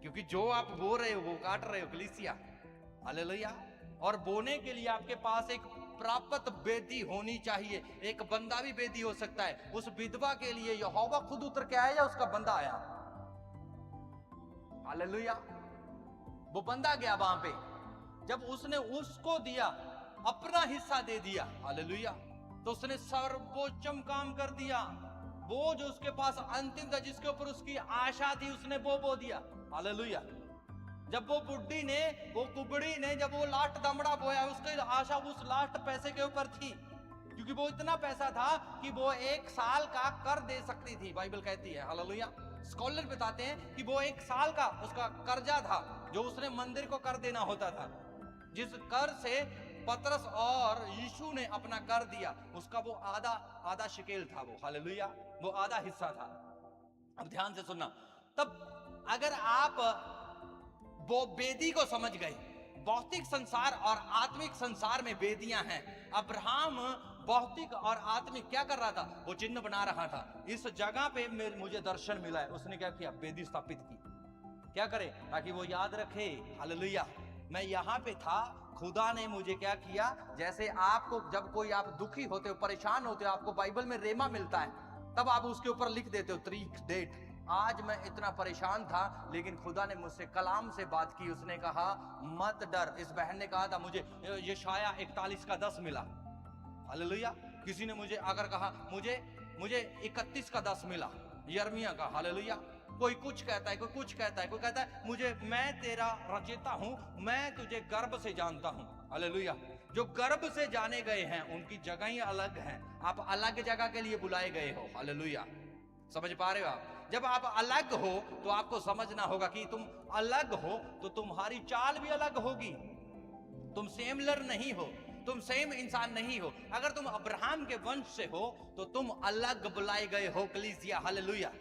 क्योंकि जो आप बो रहे हो वो काट रहे हो कलीसिया। हालेलुया। और बोने के लिए आपके पास एक प्राप्त बेदी होनी चाहिए। एक बंदा भी बेदी हो सकता है। उस विधवा के लिए यहोवा खुद उतर के आया या उसका बंदा आया? हालेलुया। वो बंदा गया वहां पे, जब उसने उसको दिया, अपना हिस्सा दे दिया, हालेलुया, तो उसने सर्वोच्चम काम कर दिया। वो जो उसके पास अंतिम था, जिसके ऊपर उसकी आशा थी, उसने वो बो दिया, हालेलुया। जब वो बुढ़ी ने, वो कुबड़ी ने, जब वो लास्ट दमड़ा बोया, उसकी आशा उस लास्ट पैसे के ऊपर थी, क्योंकि वो इतना पैसा था कि वो 1 साल का कर दे सकती थी, बाइबल कहती है, हालेलुया। स्कॉलर बताते हैं कि वो 1 साल का उसका कर्जा था, जो उसने मंदिर को कर देना होता था, जिस कर से पतरस और यीशु ने अपना कर दिया, उसका वो आधा शिकेल था, वो, हालेलुया, वो आधा हिस्सा था। अब ध्यान से सुनना, तब अगर आप वो बेदी को समझ गए, भौतिक संसार और आत्मिक संसार में बेदियां हैं। अब्राहम भौतिक और आत्मिक क्या कर रहा था? वो चिन्ह बना रहा था। इस जगह पे मुझे दर्शन मिला है, उसने क्या किया? बेदी स्थापित की। क्या करे? ताकि वो याद रखे, हालेलुया, मैं यहां पे था, खुदा ने मुझे क्या किया। जैसे आपको जब कोई आप दुखी होते हो, परेशान होते हो, आपको बाइबल में रेमा मिलता है, तब आप उसके ऊपर लिख देते हो तारीख, डेट, आज मैं इतना परेशान था, लेकिन खुदा ने मुझसे कलाम से बात की, उसने कहा मत डर। इस बहन ने कहा था मुझे यशाया 41 का 10 मिला, हालेलुया। किसी ने मुझे अगर कहा मुझे 31 का 10 मिला, यर्मिया का, हालेलुया। कोई कुछ कहता है, कोई कुछ कहता है, कोई कहता है मुझे, मैं तेरा रचयिता हूं, मैं तुझे गर्भ से जानता हूं, हालेलुया। जो गर्भ से जाने गए हैं उनकी जगह ही अलग है। आप अलग जगह के लिए बुलाए गए हो, हालेलुया। समझ पा रहे हो आप? जब आप अलग हो तो आपको समझना होगा कि तुम अलग हो तो तुम्हारी चाल भी अलग होगी। तुम सेमलर नहीं हो, तुम सेम इंसान नहीं हो। अगर तुम अब्राहम के वंश से हो तो तुम अलग बुलाए गए हो, कलीसिया, हालेलुया।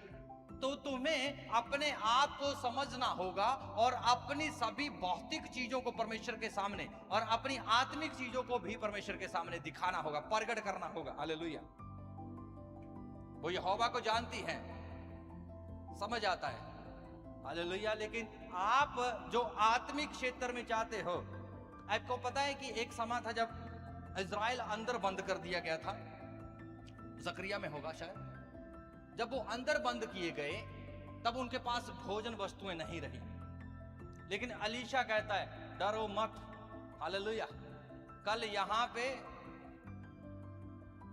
तो तुम्हें अपने आप को समझना होगा और अपनी सभी भौतिक चीजों को परमेश्वर के सामने और अपनी आत्मिक चीजों को भी परमेश्वर के सामने दिखाना होगा, प्रकट करना होगा, हालेलुया। वो यहोवा को जानती है, समझ आता है, हालेलुया। लेकिन आप जो आत्मिक क्षेत्र में चाहते हो, आपको पता है कि एक समय था जब इज़राइल अंदर बंद कर दिया गया था, जकरिया में होगा शायद। जब वो अंदर बंद किए गए तब उनके पास भोजन वस्तुएं नहीं रही। लेकिन अलीशा कहता है डरो मत, हालेलुया। कल यहां पे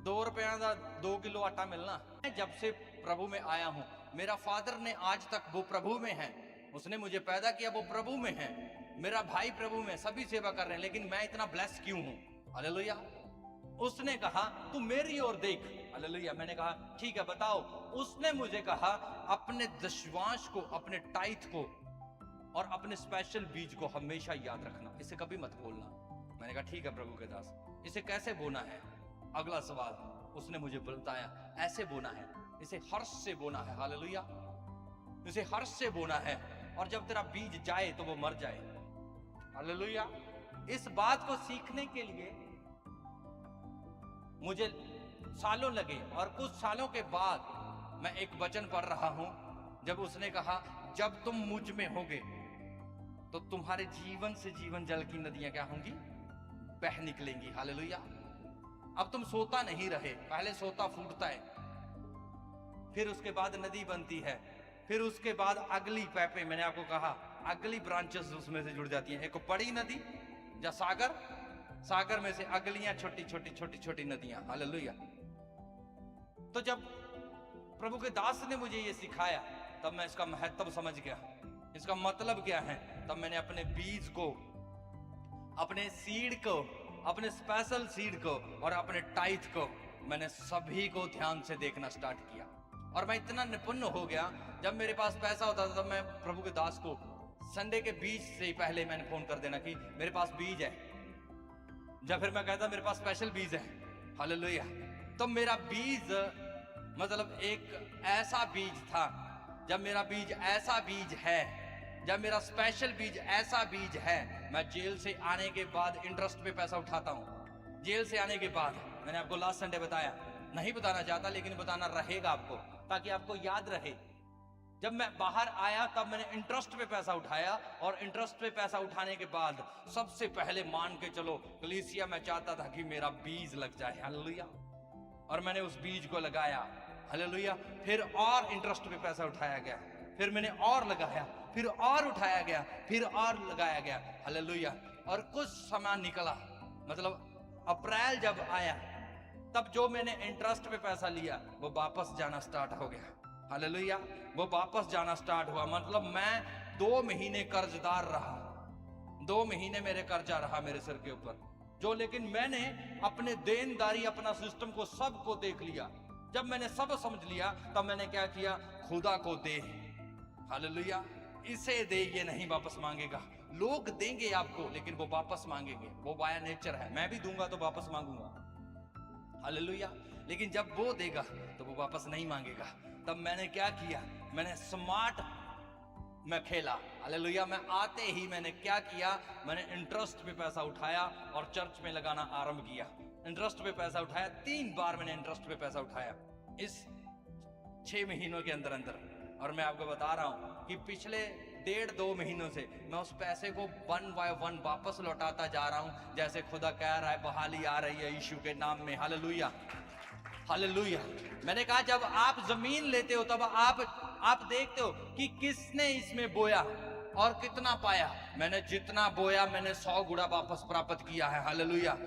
2 रुपया का 2 किलो आटा मिलना। जब से प्रभु में आया हूं, मेरा फादर ने आज तक, वो प्रभु में है, उसने मुझे पैदा किया, वो प्रभु में है, मेरा भाई प्रभु में, सभी सेवा कर रहे हैं, लेकिन मैं इतना ब्लेस क्यों हूं, हालेलुया। उसने कहा तू मेरी ओर देख, हालेलुया। मैंने कहा ठीक है बताओ। उसने मुझे कहा अपने दशवांश को, अपने टाइथ को और अपने स्पेशल बीज को हमेशा याद रखना, इसे कभी मत भूलना। मैंने कहा ठीक है प्रभु के दास, इसे कैसे बोना है? अगला सवाल उसने मुझे बताया, ऐसे बोना है, इसे हर्ष से बोना है, हालेलुया, इसे हर्ष से बोना है, और जब तेरा बीज जाए तो वो मर जाए, हालेलुया। इस बात को सीखने के लिए मुझे सालों लगे, और कुछ सालों के बाद मैं एक वचन पढ़ रहा हूं, जब उसने कहा जब तुम मुझ में होगे तो तुम्हारे जीवन से जीवन जल की नदियां क्या होंगी? बह निकलेंगी, हालेलुया। अब तुम सोता नहीं रहे, पहले सोता फूटता है, फिर उसके बाद नदी बनती है, फिर उसके बाद अगली पैपे, मैंने आपको कहा अगली ब्रांचेस उसमें से जुड़ जाती हैं। एक बड़ी नदी या सागर, सागर में से अगलियां छोटी छोटी छोटी छोटी नदियां, हालेलुया। तो जब प्रभु के दास ने मुझे ये सिखाया तब मैं इसका महत्व समझ गया, इसका मतलब क्या है। तब मैंने अपने बीज को, अपने सीड को, अपने स्पेशल सीड को और अपने टाइथ को, मैंने सभी को ध्यान से देखना स्टार्ट किया। और मैं इतना निपुण हो गया, जब मेरे पास पैसा होता था तब मैं प्रभु के दास को संडे के बीज से ही पहले मैंने फोन कर देना कि मेरे पास बीज है, जब फिर मैं कहता मेरे पास स्पेशल बीज है, हालेलुया। तो मेरा बीज मतलब एक ऐसा बीज था, जब मेरा बीज ऐसा बीज है, जब मेरा स्पेशल बीज ऐसा बीज है, मैं जेल से आने के बाद इंटरेस्ट पे पैसा उठाता हूं। जेल से आने के बाद, मैंने आपको लास्ट संडे बताया, नहीं बताना चाहता लेकिन बताना रहेगा आपको, ताकि आपको याद रहे। जब मैं बाहर आया तब मैंने इंटरेस्ट पे पैसा उठाया, और इंटरेस्ट पे पैसा उठाने के बाद सबसे पहले मान के चलो कलीसिया मैं चाहता था कि मेरा बीज लग जाए, हालेलुया, और मैंने उस बीज को लगाया, हालेलुया। फिर और इंटरेस्ट पे पैसा उठाया गया, फिर मैंने और लगाया, फिर और उठाया गया, फिर और लगाया गया, हालेलुया। और कुछ समय निकला, मतलब अप्रैल जब आया तब जो मैंने इंटरेस्ट पे पैसा लिया वो वापस जाना स्टार्ट हो गया, हालेलुया। वो वापस जाना स्टार्ट हुआ, मतलब मैं 2 महीने कर्जदार रहा, 2 महीने मेरे कर्जा रहा मेरे सिर के ऊपर, जो लेकिन मैंने अपने देनदारी अपना सिस्टम को सबको देख लिया। जब मैंने सब समझ लिया तब मैंने क्या किया, खुदा को दे, हालेलुया, इसे दे, ये नहीं वापस मांगेगा। लोग देंगे आपको लेकिन वो वापस मांगेंगे, वो बाय नेचर है। मैं भी दूंगा तो वापस मांगूंगा, हालेलुया, लेकिन जब वो देगा तो वो वापस नहीं मांगेगा। तब मैंने क्या किया, मैंने स्मार्ट मैं खेला, हालेलुया। मैं आते ही मैंने क्या किया, मैंने इंटरेस्ट पे पैसा उठाया और चर्च में लगाना आरंभ किया। इंटरेस्ट पे पैसा उठाया, 3 बार मैंने इंटरेस्ट पे पैसा उठाया इस 6 महीनों के अंदर अंदर। और मैं आपको बता रहा हूं कि पिछले 1.5-2 महीनों से मैं उस पैसे को 1 बाय 1 वापस लौटाता जा रहा हूं, जैसे खुदा कह रहा है बहाली आ रही है यीशु के नाम में, हालेलुया, हालेलुया। मैंने कहा जब आप जमीन लेते हो तब आप देखते हो कि किसने इसमें बोया और कितना पाया। मैंने जितना बोया मैंने 100 गुना वापस प्राप्त किया है, हालेलुया।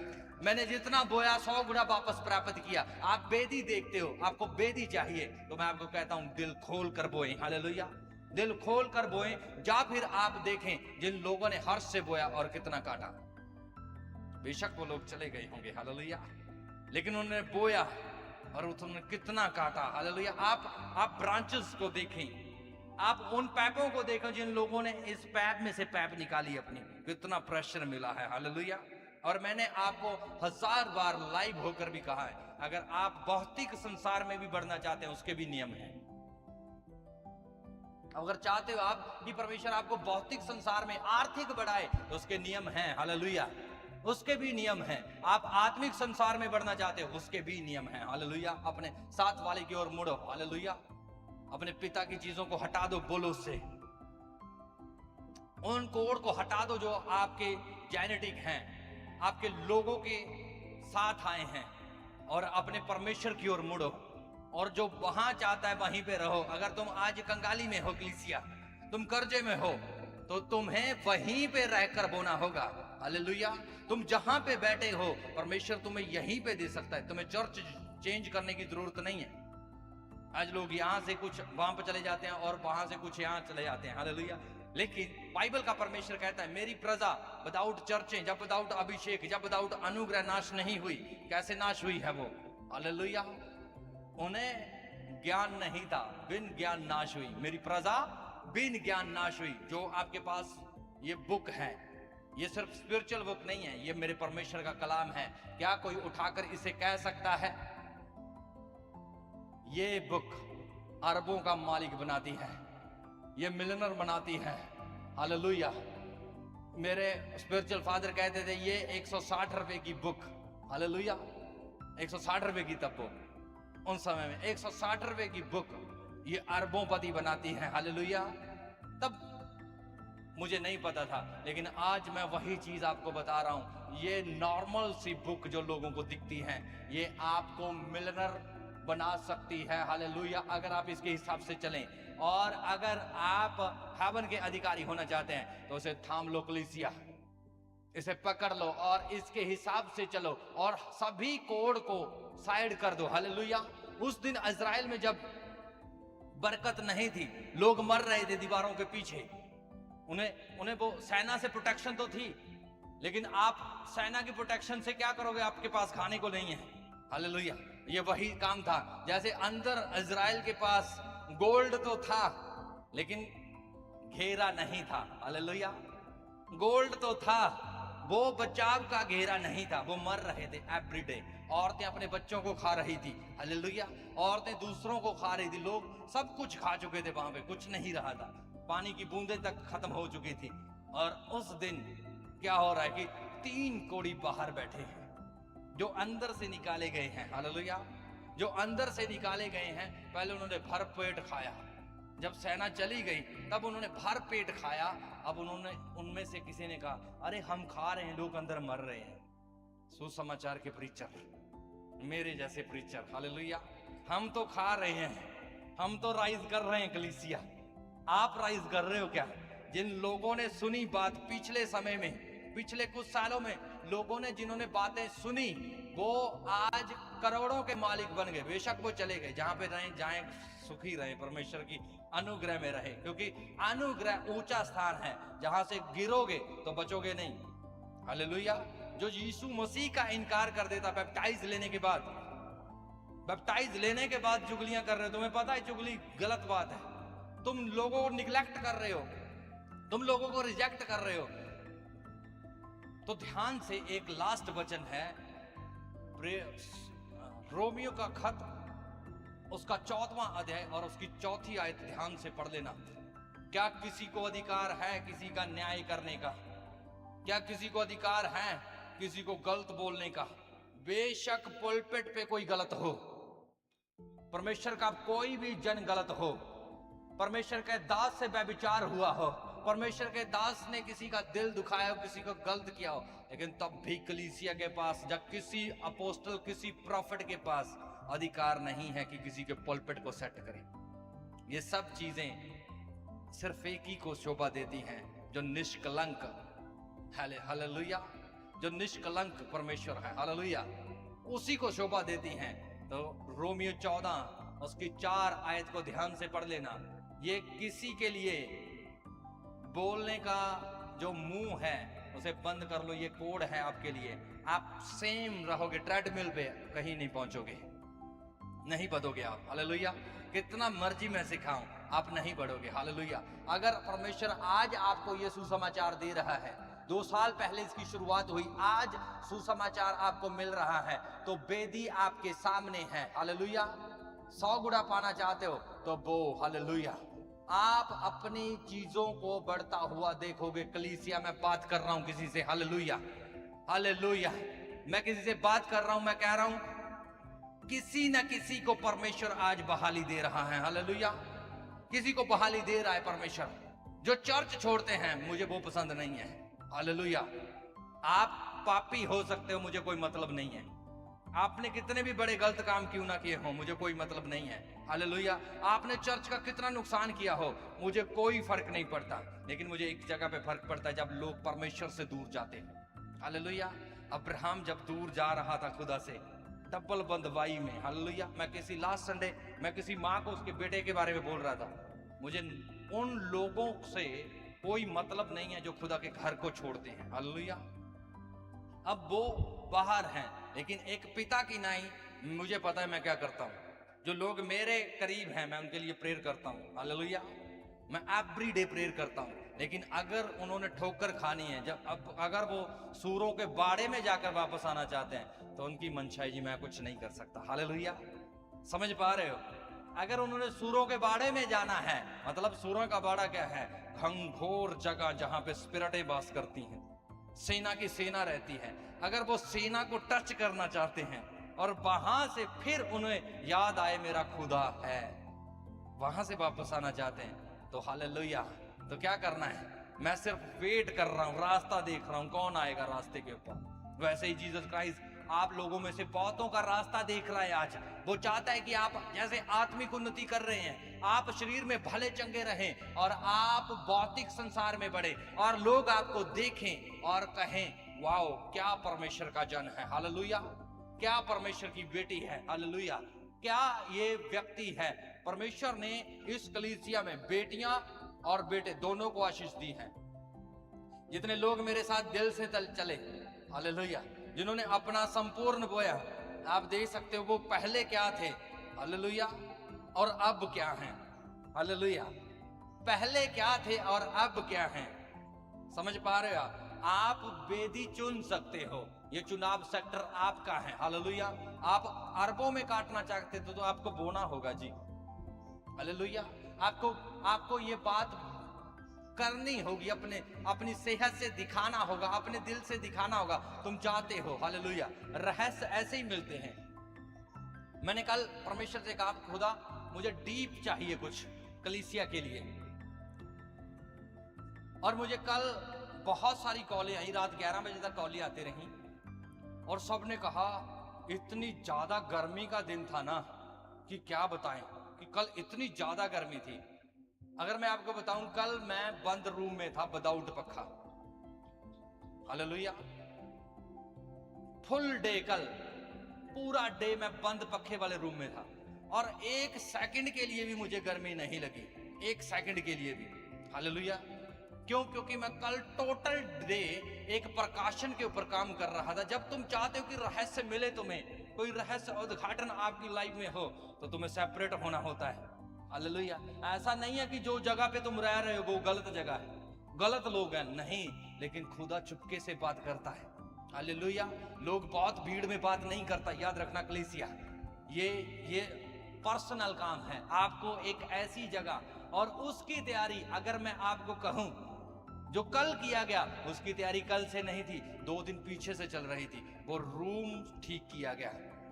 मैंने जितना बोया 100 गुना वापस प्राप्त किया। आप बेदी देखते हो, आपको बेदी चाहिए, तो मैं आपको कहता हूं दिल खोल कर बोए, हालेलुया, दिल खोल कर बोए। या फिर आप देखें जिन लोगों ने हर्ष से बोया और कितना काटा। बेशक वो लोग चले गए होंगे, हालेलुया, लेकिन उन्होंने बोया और उन्होंने कितना काटा, हालेलुया। आप ब्रांचेस को देखें, आप उन पैपों को देखें जिन लोगों ने इस पैप में से पैप निकाली अपनी, कितना प्रेशर मिला है, हालेलुया। और मैंने आपको 1000 बार लाइव होकर भी कहा है, अगर आप भौतिक संसार में भी बढ़ना चाहते हैं उसके भी नियम हैं। अगर चाहते हो आप कि परमेश्वर आपको भौतिक संसार में आर्थिक बढ़ाए तो उसके नियम हैं, हालेलुया, उसके भी नियम हैं। आप आत्मिक संसार में बढ़ना चाहते हो उसके भी नियम हैं, हालेलुया। अपने साथ वाले की ओर मुड़ो, हालेलुया। अपने पिता की चीजों को हटा दो, बोलो उससे, उन कोड को हटा दो जो आपके जेनेटिक हैं, आपके लोगों के साथ आए हैं, और अपने परमेश्वर की ओर मुड़ो। और जो वहां चाहता है वहीं पे रहो। अगर तुम आज कंगाली में हो कलीसिया, तुम कर्जे में हो, तो तुम्हें वहीं पे रहकर बोना होगा, हालेलुया। तुम जहां पे बैठे हो परमेश्वर तुम्हें यहीं पे दे सकता है। तुम्हें चर्च चेंज करने की जरूरत नहीं है। आज लोग यहां से कुछ वहां पे चले जाते हैं और वहां से कुछ यहां चले जाते हैं, हालेलुया। लेकिन बाइबल का परमेश्वर कहता है मेरी प्रजा विदाउट चर्चें, जब विदाउट अभिषेक, जब विदाउट अनुग्रह नाश नहीं हुई। कैसे नाश हुई है वो, हालेलुया। उन्हें ज्ञान नहीं था, बिन ज्ञान नाश हुई। मेरी प्रजा बिन ज्ञान नाश हुई। जो आपके पास ये बुक है, ये सिर्फ स्पिरिचुअल बुक नहीं है, ये मेरे परमेश्वर का कलाम है। क्या कोई उठाकर इसे कह सकता है? ये बुक अरबों का मालिक बनाती है, ये मिलियनर बनाती है, हालेलुया। मेरे स्पिरिचुअल फादर कहते थे ये 160 रुपए की बुक, हालेलुया, 160 रुपए की तब बुक, उन समय में 160 रुपए की बुक ये अरबोंपति बनाती है, हालेलुया। तब मुझे नहीं पता था, लेकिन आज मैं वही चीज आपको बता रहा हूं। ये नॉर्मल सी बुक जो लोगों को दिखती है, ये आपको मिलियनर बना सकती है, हालेलुया, अगर आप इसके हिसाब से चलें। और अगर आप हेवन के अधिकारी होना चाहते हैं तो उसे थाम लो कलीसिया, इसे पकड़ लो और इसके हिसाब से चलो और सभी कोड को साइड कर दो, हालेलुया। उस दिन इजराइल में जब बरकत नहीं थी, लोग मर रहे थे दीवारों के पीछे, उन्हें वो सेना से प्रोटेक्शन तो थी, लेकिन आप सेना की प्रोटेक्शन से क्या करोगे? आपके पास खाने को नहीं है, हालेलुया। ये वही काम था, जैसे अंदर इजराइल के पास गोल्ड तो था लेकिन घेरा नहीं था, हालेलुया। गोल्ड तो था, वो बचाव का घेरा नहीं था, वो मर रहे थे एवरीडे। औरतें अपने बच्चों को खा रही थी, हालेलुया। औरतें दूसरों को खा रही थी, लोग सब कुछ खा चुके थे, वहां पे कुछ नहीं रहा था, पानी की बूंदें तक खत्म हो चुकी थी। और उस दिन क्या हो रहा है कि 3 कोढ़ी बाहर बैठे हैं जो अंदर से निकाले गए हैं, हालेलुया। जो अंदर से निकाले गए हैं, पहले उन्होंने भर पेट खाया, जब सेना चली गई तब उन्होंने भर पेट खाया। अब उन्होंने उनमें से किसी ने कहा, अरे हम खा रहे हैं, लोग अंदर मर रहे हैं। सुसमाचार के प्रीचर, मेरे जैसे प्रीचर, हालेलुया, हम तो खा रहे हैं, हम तो राइज कर रहे हैं कलीसिया। आप राइज कर रहे हो क्या? जिन लोगों ने सुनी बात पिछले समय में, पिछले कुछ सालों में लोगों ने जिन्होंने बातें सुनी, वो आज करोड़ों के मालिक बन गए। बेशक वो चले गए, जहां पे रहे जाएं, सुखी रहे, परमेश्वर की अनुग्रह में रहे, क्योंकि अनुग्रह ऊंचा स्थान है, जहां से गिरोगे तो बचोगे नहीं। हालेलुया। जो यीशु मसीह का इनकार कर देता बैप्टाइज लेने के बाद, बैप्टाइज लेने के बाद चुगलियां कर रहे हो, तुम्हें पता है चुगली गलत बात है, तुम लोगों को निग्लेक्ट कर रहे हो, तुम लोगों को रिजेक्ट कर रहे हो। तो ध्यान से एक लास्ट वचन है रोमियो का खत, उसका 14वां अध्याय और उसकी 4थी आयत ध्यान से पढ़ लेना। क्या किसी को अधिकार है किसी का न्याय करने का? क्या किसी को अधिकार है किसी को गलत बोलने का? बेशक पुलपिट पे कोई गलत हो, परमेश्वर का कोई भी जन गलत हो, परमेश्वर के दास से व्यभिचार हुआ हो, परमेश्वर के दास ने किसी का दिल दुखाया हो, किसी को गलत किया हो, लेकिन तब भी कलीसिया के पास, जब किसी अपोस्टल, किसी प्रॉफिट के पास अधिकार नहीं है कि किसी के पुलपिट को सेट करे। ये सब चीजें सिर्फ एक ही को शोभा देती हैं, जो निष्कलंक, हालेलुया, जो निष्कलंक परमेश्वर है, हालेलुया, उसी को शोभा देती हैं। तो रोमियो 14 उसकी 4 आयत को ध्यान से पढ़ लेना। ये किसी के लिए बोलने का जो मुंह है उसे बंद कर लो, ये कोड है आपके लिए। आप सेम रहोगे, ट्रेडमिल पे कहीं नहीं पहुंचोगे, नहीं बढ़ोगे आप, हालेलुया। कितना मर्जी मैं सिखाऊं, आप नहीं बढ़ोगे, हालेलुया। अगर परमेश्वर आज आपको ये सुसमाचार दे रहा है, 2 साल पहले इसकी शुरुआत हुई, आज सुसमाचार आपको मिल रहा है, तो बेदी आपके सामने है, हालेलुया। 100 गुना पाना चाहते हो तो वो, हालेलुया। आप अपनी चीजों को बढ़ता हुआ देखोगे। कलीसिया में बात कर रहा हूं किसी से, हालेलुया, हालेलुया, मैं किसी से बात कर रहा हूं, मैं कह रहा हूं किसी न किसी को परमेश्वर आज बहाली दे रहा है, हालेलुया। किसी को बहाली दे रहा है परमेश्वर। जो चर्च छोड़ते हैं मुझे वो पसंद नहीं है, हालेलुया। आप पापी हो सकते हो, मुझे कोई मतलब नहीं है। आपने कितने भी बड़े गलत काम क्यों ना किए हो, मुझे कोई मतलब नहीं है, हालेलुया। आपने चर्च का कितना नुकसान किया हो, मुझे कोई फर्क नहीं पड़ता। लेकिन मुझे एक जगह पे फर्क पड़ता है, जब लोग परमेश्वर से दूर जाते हैं, हालेलुया। अब्राहम जब दूर जा रहा था खुदा से, डबल बंधवाई में, हालेलुया। मैं किसी लास्ट संडे मैं किसी माँ को उसके बेटे के बारे में बोल रहा था, मुझे उन लोगों से कोई मतलब नहीं है जो खुदा के घर को छोड़ते हैं, हालेलुया। अब वो बाहर हैं, लेकिन एक पिता की नाई मुझे पता है मैं क्या करता हूं। जो लोग मेरे करीब हैं मैं उनके लिए प्रेयर करता हूं, हालेलुया। मैं एवरी डे प्रेयर करता हूं। लेकिन अगर उन्होंने ठोकर खानी है, जब अगर वो सूरों के बाड़े में जाकर वापस आना चाहते हैं, तो उनकी मनशाई जी मैं कुछ नहीं कर सकता, हालेलुया। समझ पा रहे हो? अगर उन्होंने सूरों के बाड़े में जाना है, मतलब सूरों का बाड़ा क्या है? घंघोर जगह जहां पे स्पिरिटें वास करती हैं, सेना की सेना रहती है। अगर वो सेना को टच करना चाहते हैं और वहां से फिर उन्हें याद आए मेरा खुदा है, वहां से वापस आना चाहते हैं, तो हालेलुया। तो क्या करना है? मैं सिर्फ वेट कर रहा हूं, रास्ता देख रहा हूं, कौन आएगा रास्ते के ऊपर। वैसे ही जीसस क्राइस्ट आप लोगों में से बहुतों का रास्ता देख रहा है आज। वो चाहता है कि आप जैसे आत्मिक उन्नति कर रहे हैं, आप शरीर में भले चंगे रहें और आप भौतिक संसार में बढ़े और लोग आपको देखें और कहें वाओ क्या परमेश्वर का जन है, हालेलुया, क्या परमेश्वर की बेटी है, हालेलुया, क्या ये व्यक्ति है। परमेश्वर ने इस कलीसिया में बेटियां और बेटे दोनों को आशीष दी है। जितने लोग मेरे साथ दिल से चले, हालेलुया, जिन्होंने अपना संपूर्ण बोया, आप देख सकते हो वो पहले क्या थे, हालेलुया, और अब क्या हैं, हालेलुया। पहले क्या थे और अब क्या हैं, समझ पा रहे हो? आप वेदी चुन सकते हो, ये चुनाव सेक्टर आपका है, हालेलुया। आप अरबों में काटना चाहते थे तो आपको बोना होगा जी, हालेलुया। आपको ये बात करनी होगी, अपनी सेहत से दिखाना होगा, अपने दिल से दिखाना होगा तुम चाहते हो, हालेलुया। रहस्य ऐसे ही मिलते हैं। मैंने कल परमेश्वर से कहा खुदा मुझे डीप चाहिए कुछ, कलीसिया के लिए। और मुझे कल बहुत सारी कॉलें आई, रात 11 बजे तक कॉलें आती रही और सबने कहा इतनी ज्यादा गर्मी का दिन था ना कि क्या बताएं, कि कल इतनी ज्यादा गर्मी थी। अगर मैं आपको बताऊं, कल मैं बंद रूम में था विदाउट पखा। हालेलुया। फुल डे, कल पूरा डे मैं बंद पखे वाले रूम में था और एक सेकंड के लिए भी मुझे गर्मी नहीं लगी, एक सेकंड के लिए भी। हालेलुया। क्यों? क्योंकि मैं कल टोटल डे एक प्रकाशन के ऊपर काम कर रहा था। जब तुम चाहते हो कि रहस्य मिले, तुम्हें कोई रहस्य उद्घाटन आपकी लाइफ में हो, तो तुम्हें सेपरेट होना होता है। हालेलुया। ऐसा नहीं है कि जो जगह पे तुम रह रहे हो वो गलत जगह है, गलत लोग हैं, नहीं, लेकिन खुदा चुपके से बात करता है। हालेलुया। लोग बहुत भीड़ में बात नहीं करता, याद रखना कलीसिया, ये पर्सनल काम है। आपको एक ऐसी जगह और उसकी तैयारी, अगर मैं आपको कहूं जो कल किया गया, उसकी तैयारी कल से नहीं थी, 2 दिन पीछे से चल रही थी। वो रूम ठीक किया गया,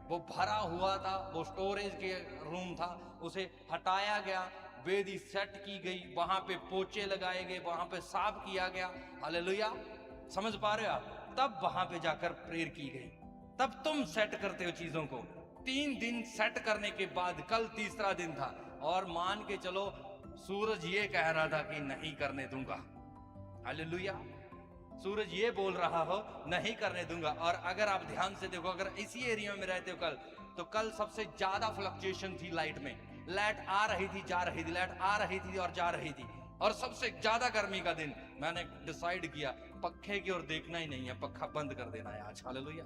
वो भरा हुआ था, वो स्टोरेज के रूम था, उसे हटाया गया, वेदी सेट की गई, वहां पे पोचे लगाए गए, वहां पे साफ किया गया। हालेलुया। समझ पा रहे हो आप? तब वहां पे जाकर प्रेयर की गई, तब तुम सेट करते हो चीजों को। 3 दिन सेट करने के बाद कल तीसरा दिन था और मान के चलो सूरज ये कह रहा था कि नहीं करने दूंगा। हालेलुया। सूरज ये बोल रहा हो नहीं करने दूंगा। और अगर आप ध्यान से देखो, अगर इसी एरिया में रहते हो कल, तो कल सबसे ज्यादा फ्लक्चुएशन थी लाइट में। लाइट आ रही थी, जा रही थी, लाइट आ रही थी और जा रही थी। और सबसे ज्यादा गर्मी का दिन, मैंने डिसाइड किया पखे की ओर देखना ही नहीं है, पखा बंद कर देना है आज। हालेलुया।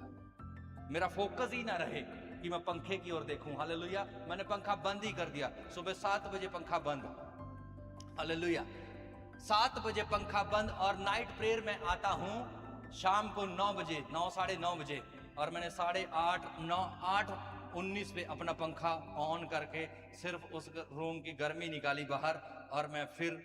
मेरा फोकस ही ना रहे कि मैं पंखे की ओर देखूं। हालेलुया। मैंने पंखा बंद ही कर दिया। सुबह 7 बजे पंखा बंद। हालेलुया। 7 बजे पंखा बंद। और नाइट प्रेयर में आता हूं शाम को 9 बजे, 9 साढ़े 9 बजे, और मैंने 8:30 9 8:19 पे अपना पंखा ऑन करके सिर्फ उस रूम की गर्मी निकाली बाहर और मैं फिर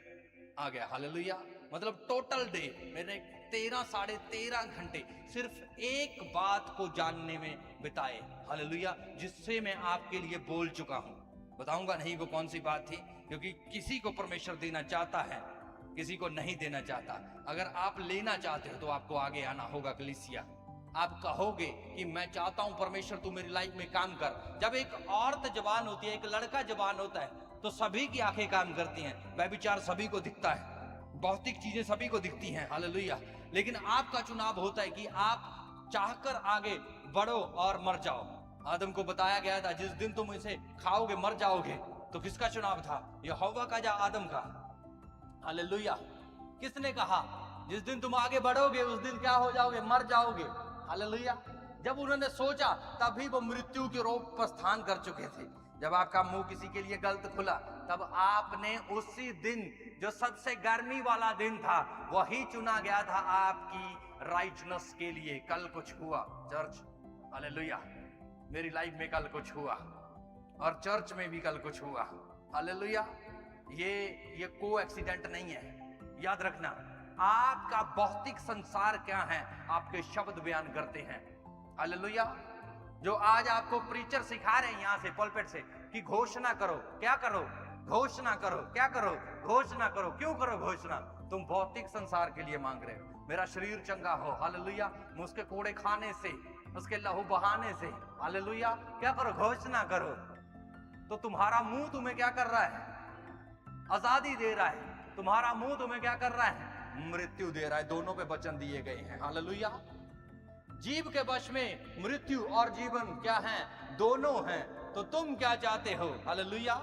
आ गया। हालेलुया। मतलब टोटल डे मैंने 13 साढ़े 13 घंटे सिर्फ एक बात को जानने में बिताए। हालेलुया। जिससे मैं आपके लिए बोल चुका हूं, बताऊंगा नहीं वो कौन सी बात थी, क्योंकि किसी को परमेश्वर देना चाहता है, किसी को नहीं देना चाहता। अगर आप लेना चाहते हो तो आपको आगे आना होगा कलीसिया। आप कहोगे कि मैं चाहता हूं परमेश्वर तू मेरी लाइफ में काम कर। जब एक औरत जवान होती है, एक लड़का जवान होता है, तो सभी की आंखें काम करती हैं। व्यभिचार सभी को दिखता है, भौतिक चीजें सभी को दिखती हैं। हालेलुया। लेकिन आपका चुनाव होता है कि आप चाहकर आगे बढ़ो और मर जाओ। आदम को बताया गया था जिस दिन तुम इसे खाओगे मर जाओगे। तो किसका चुनाव था? यहोवा का या आदम का? हालेलुया। किसने कहा जिस दिन तुम आगे बढ़ोगे उस दिन क्या हो जाओगे? मर जाओगे। हालेलुया। जब उन्होंने सोचा तभी वो मृत्यु के रोग पर स्थान कर चुके थे। जब आपका मुंह किसी के लिए गलत खुला, तब आपने उसी दिन जो सबसे गर्मी वाला दिन था वही चुना गया था आपकी राइटनेस के लिए। कल कुछ हुआ चर्च। हालेलुया। मेरी लाइफ में कल कुछ हुआ और चर्च में भी कल कुछ हुआ। हालेलुया। ये को एक्सीडेंट नहीं है। याद रखना, आपका भौतिक संसार क्या है, आपके शब्द बयान करते हैं। हालेलुया। जो आज आपको प्रीचर सिखा रहे हैं यहां से पॉलपेट से कि घोषणा करो, क्या करो? घोषणा करो। क्या करो? घोषणा करो। क्यों करो घोषणा? तुम भौतिक संसार के लिए मांग रहे हो मेरा शरीर चंगा हो। हालेलुया। उसके कोड़े खाने से, उसके लहू बहाने से। हालेलुया। क्या करो? घोषणा करो। तो तुम्हारा मुंह तुम्हें क्या कर रहा है? आजादी दे रहा है। तुम्हारा मुंह तुम्हें क्या कर रहा है? मृत्यु दे रहा है। दोनों पे वचन दिए गए हैं। हालेलुया। जीव के वश में मृत्यु और जीवन क्या है? दोनों हैं। तो तुम क्या चाहते हो? हालेलुया।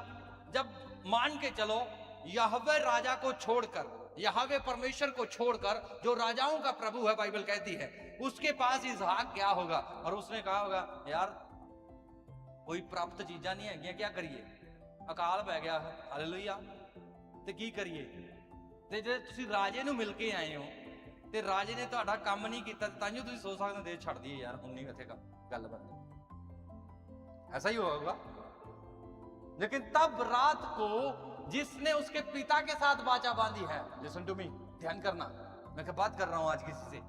जब मान के चलो यहोवा राजा को छोड़कर, यहोवा परमेश्वर को छोड़कर जो राजाओं का प्रभु है, बाइबल कहती है, उसके पास इसहाक क्या होगा? और उसने कहा होगा यार कोई प्राप्त चीजा नहीं है, क्या करिए? अकाल पै गया है। हालेलुया। ते की करिए? ते जे तुसी राजे नूं मिल के आए हो ते राजे ने तुहाडा काम नहीं किया, ताइयों तुसीं सोच सकते हो देश छड़ दिए यार, हुण नहीं इत्थे गल बननी। ऐसा ही होगा। लेकिन तब रात को जिसने उसके पिता के साथ वाचा बांधी है, लिसन टू मी, ध्यान करना, मैं क्या बात कर रहा हूं आज किसी से,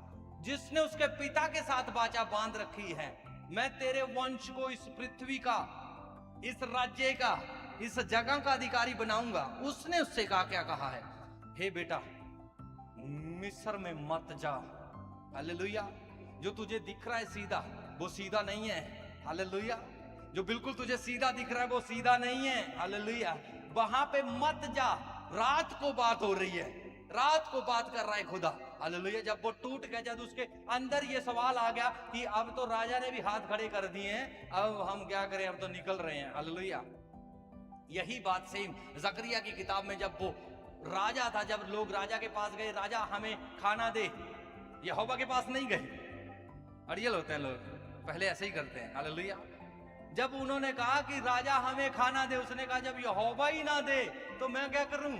जिसने उसके पिता के साथ वाचा बांध रखी है, मैं तेरे वंश को इस पृथ्वी का, इस राज्य का इस जगह का अधिकारी बनाऊंगा। उसने उससे क्या कहा है, हे बेटा मिस्र में मत जा। हालेलुया। जो तुझे दिख रहा है सीधा, वो सीधा नहीं है। हालेलुया। जो बिल्कुल तुझे सीधा दिख रहा है वो सीधा नहीं है। हालेलुया। वहां पे मत जा। रात को बात हो रही है, रात को बात कर रहा है खुदा। हालेलुया। जब वो टूट गया, जब उसके अंदर ये सवाल आ गया कि अब तो राजा ने भी हाथ खड़े कर दिए हैं, अब हम क्या करें, अब तो निकल रहे हैं। हालेलुया। यही बात सेम जकरिया की किताब में, जब वो राजा था, जब लोग राजा के पास गए, राजा हमें खाना दे, यहोवा के पास नहीं गए। अड़ियल होते हैं लोग, पहले ऐसे ही करते हैं। हालेलुया। जब उन्होंने कहा कि राजा हमें खाना दे, उसने कहा जब यहोवा ही ना दे तो मैं क्या करूं।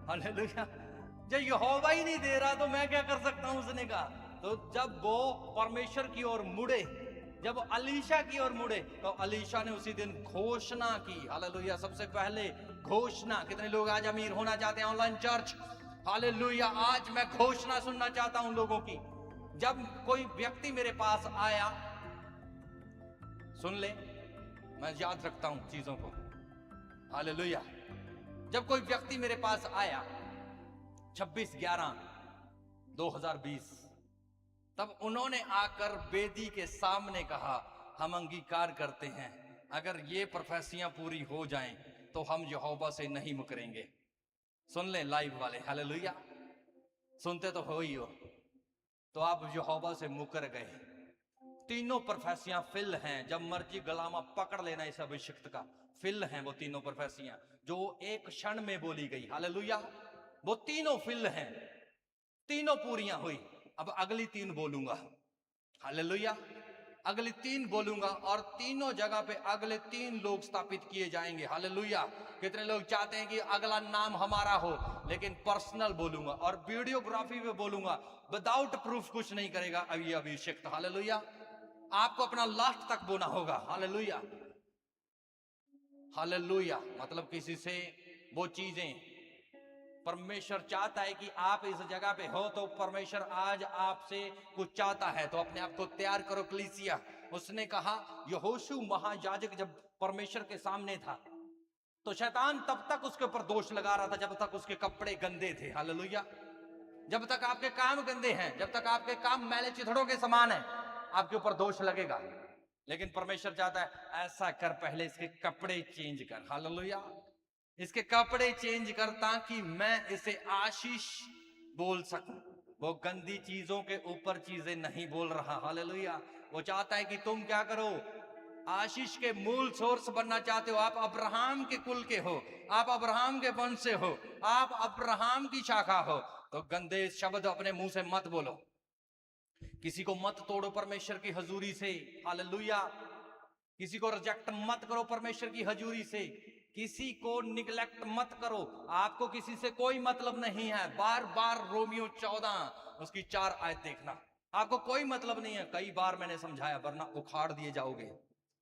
हालेलुया। जब यहोवा ही नहीं दे रहा तो मैं क्या कर सकता हूं, उसने कहा। तो जब वो परमेश्वर की ओर मुड़े, जब वो अलीशा की ओर मुड़े, तो अलीशा ने उसी दिन घोषणा की। हालेलुया। सबसे पहले घोषणा। कितने लोग आज अमीर होना चाहते हैं ऑनलाइन चर्च? हालेलुया। आज मैं घोषणा सुनना चाहता हूं लोगों की। जब कोई व्यक्ति मेरे पास आया, सुन ले, मैं याद रखता हूं चीजों को। हालेलुया। जब कोई व्यक्ति मेरे पास आया 26/11/2020, तब उन्होंने आकर वेदी के सामने कहा, हम अंगीकार करते हैं अगर ये प्रोफेसियां पूरी हो जाएं तो हम यहोवा से नहीं मुकरेंगे। सुन ले लाइव वाले। हालेलुया। सुनते तो हो ही हो। तो आप यहोवा से मुकर गए। तीनों प्रोफेसियां फिल हैं। जब मर्जी गलामा पकड़ लेना इस अभिषिक्त का। फिल हैं वो तीनों प्रोफेसियां जो एक क्षण में बोली गई। हालेलुया। वो तीनों फिल हैं, तीनों पूरियां हुई। अब अगली 3 बोलूंगा। हालेलुया। अगली 3 बोलूंगा और तीनों जगह पे अगले 3 लोग स्थापित किए जाएंगे। हालेलुया। कितने लोग चाहते हैं कि अगला नाम हमारा हो, लेकिन पर्सनल बोलूंगा और वीडियोग्राफी में बोलूंगा। विदाउट प्रूफ कुछ नहीं करेगा अब ये अभिषेक। हालेलुया। आपको अपना लास्ट तक बोना होगा। हालेलुया। हालेलुया। मतलब किसी से वो चीजें परमेश्वर चाहता है कि आप इस जगह पे हो, तो परमेश्वर आज आपसे कुछ चाहता है, तो अपने आप को तैयार करो कलीसिया। उसने कहा, यहोशू महायाजक जब परमेश्वर के सामने था तो शैतान तब तक उसके ऊपर दोष लगा रहा था जब तक उसके कपड़े गंदे थे। हालेलुया। जब तक आपके काम गंदे हैं, जब तक आपके काम मैले चिथड़ों के समान है, आपके ऊपर दोष लगेगा। लेकिन परमेश्वर चाहता है, ऐसा कर, पहले इसके कपड़े चेंज कर। हालेलुया। इसके कपड़े चेंज कर ताकि मैं इसे आशीष बोल सकूं। वो गंदी चीजों के ऊपर चीजें नहीं बोल रहा। हालेलुया। वो चाहता है कि तुम क्या करो, आशीष के मूल सोर्स बनना चाहते हो। आप अब्राहम के कुल के हो, आप अब्राहम के वंश से हो, आप अब्राहम की शाखा हो, तो गंदे शब्द अपने मुंह से मत बोलो। किसी को मत तोड़ो परमेश्वर की हजूरी से। हालेलुया। किसी को रिजेक्ट मत करो परमेश्वर की हजूरी से। किसी को निगलेक्ट मत करो। आपको किसी से कोई मतलब नहीं है। बार बार रोमियो 14 उसकी 4 आयत देखना। आपको कोई मतलब नहीं है। कई बार मैंने समझाया, वरना उखाड़ दिए जाओगे।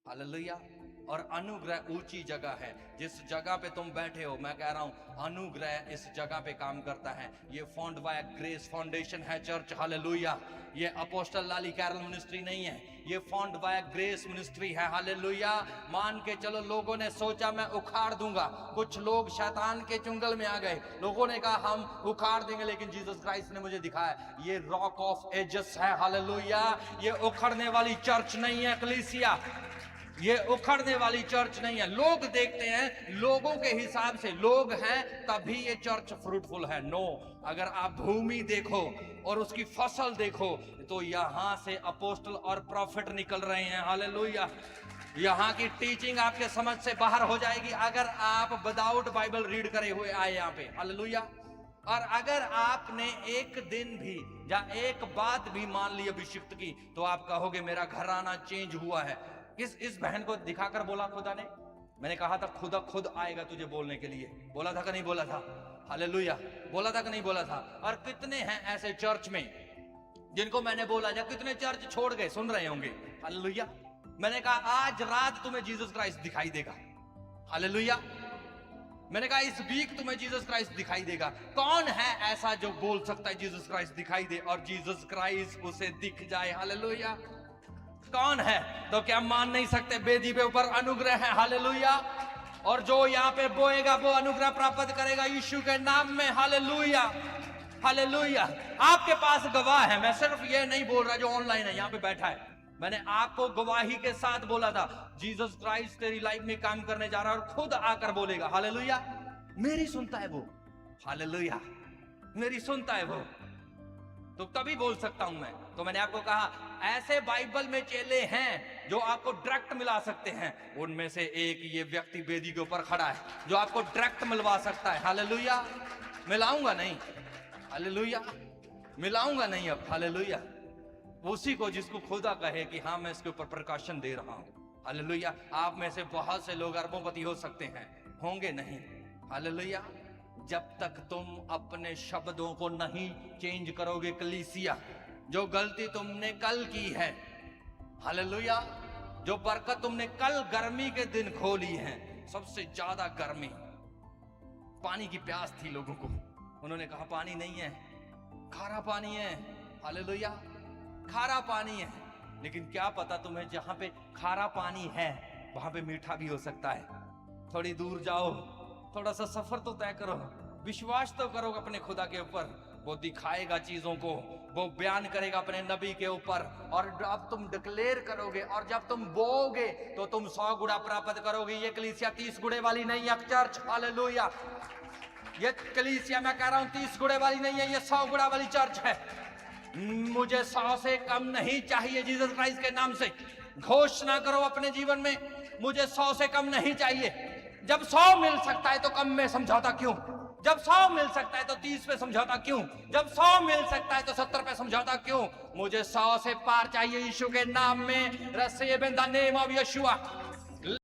हालेलुया। और अनुग्रह ऊंची जगह है। जिस जगह पे तुम बैठे हो, मैं कह रहा हूं अनुग्रह इस जगह पे काम करता है। ये फाउंड बाय ग्रेस फाउंडेशन है चर्च। हालेलुया। ये अपोस्टल लाली कैरल मिनिस्ट्री नहीं है, ये फाउंड बाय ग्रेस मिनिस्ट्री है। हालेलुया। मान के चलो, लोगों ने सोचा मैं उखाड़ दूंगा। कुछ लोग शैतान के चुंगल में आ गए। लोगों ने कहा हम उखाड़ देंगे, लेकिन जीसस क्राइस्ट ने मुझे दिखाया ये रॉक ऑफ एजेस है। हालेलुया। ये उखड़ने वाली चर्च नहीं है कलीसिया, ये उखड़ने वाली चर्च नहीं है। लोग देखते हैं, लोगों के हिसाब से लोग हैं तभी ये चर्च फ्रूटफुल है। नो, अगर आप भूमि देखो और उसकी फसल देखो, तो यहां से अपोस्टल और प्रॉफिट निकल रहे हैं। हालेलुया। यहाँ की टीचिंग आपके समझ से बाहर हो जाएगी अगर आप विदाउट बाइबल रीड करे हुए आए यहाँ पे। हालेलुया। और अगर आपने एक दिन भी या एक बात भी मान ली अभिषिक्त की, तो आप कहोगे मेरा घराना चेंज हुआ है। इस बहन को दिखाकर बोला खुदा ने। मैंने कहा था खुदा खुद आएगा तुझे बोलने के लिए। बोला था कि नहीं बोला था? हालेलुया। बोला था कि नहीं बोला था? और कितने हैं ऐसे चर्च में जिनको मैंने बोला, या कितने चर्च छोड़ गए, सुन रहे होंगे। हालेलुया। मैंने कहा आज रात तुम्हें जीसस क्राइस्ट दिखाई देगा। हालेलुया। मैंने कहा इस वीक तुम्हें जीसस क्राइस्ट दिखाई देगा। कौन है ऐसा जो बोल सकता है जीसस क्राइस्ट दिखाई दे और जीसस क्राइस्ट उसे दिख जाए? हालेलुया। कौन है? तो क्या मान नहीं सकते बेदी पे ऊपर अनुग्रह है? हालेलुया। और जो यहाँ पे बोएगा वो अनुग्रह प्राप्त करेगा यीशु के नाम में। Hallelujah, hallelujah. आपके पास गवाह है, मैं सिर्फ ये नहीं बोल रहा जो ऑनलाइन है यहाँ पे बैठा है, मैंने आपको गवाही के साथ बोला था जीसस क्राइस्ट तेरी लाइफ में काम करने जा रहा है और खुद आकर बोलेगा। हालेलुया, मेरी सुनता है वो। हालेलुया, मेरी सुनता है वो, तो तभी बोल सकता हूं मैं। तो मैंने आपको कहा ऐसे बाइबल में चेले हैं जो आपको डायरेक्ट मिला सकते हैं, उनमें से एक ये व्यक्ति वेदी के ऊपर खड़ा है जो आपको डायरेक्ट मिलवा सकता है। हालेलुया, मिलाऊंगा नहीं, हालेलुया, मिलाऊंगा नहीं अब। हालेलुया, उसी को जिसको खुदा कहे कि हाँ मैं इसके ऊपर प्रकाशन दे रहा हूं। हालेलुया, आप में से बहुत से लोग अरबोपति हो सकते हैं, होंगे नहीं। हालेलुया, जब तक तुम अपने शब्दों को नहीं चेंज करोगे कलीसिया, जो गलती तुमने कल की है, हालेलुया, जो बरकत तुमने कल गर्मी के दिन खोली है, सबसे ज्यादा गर्मी, पानी की प्यास थी लोगों को, उन्होंने कहा पानी नहीं है, खारा पानी है। हालेलुया, खारा पानी है, लेकिन क्या पता तुम्हें जहां पे खारा पानी है वहां पे मीठा भी हो सकता है। थोड़ी दूर जाओ, थोड़ा सा सफर तो तय करो, विश्वास तो करो अपने खुदा के ऊपर, वो दिखाएगा चीजों को, वो बयान करेगा अपने नबी के ऊपर। और अब तुम डिक्लेयर करोगे और जब तुम बोओगे तो तुम 100 गुना प्राप्त करोगे। ये कलीसिया 30 गुणे वाली नहीं है चर्च। हालेलुया, ये कलीसिया मैं कह रहा हूं 30 गुणे वाली नहीं है, ये 100 गुणा वाली चर्च है। मुझे 100 से कम नहीं चाहिए। जीसस क्राइस्ट के नाम से घोषणा करो अपने जीवन में, मुझे 100 से कम नहीं चाहिए। जब 100 मिल सकता है तो कम में समझौता क्यों? जब 100 मिल सकता है तो 30 पे समझौता क्यों? जब 100 मिल सकता है तो 70 पे समझौता क्यों? मुझे 100 से पार चाहिए यीशु के नाम में। Receive in the name of यीशुआ।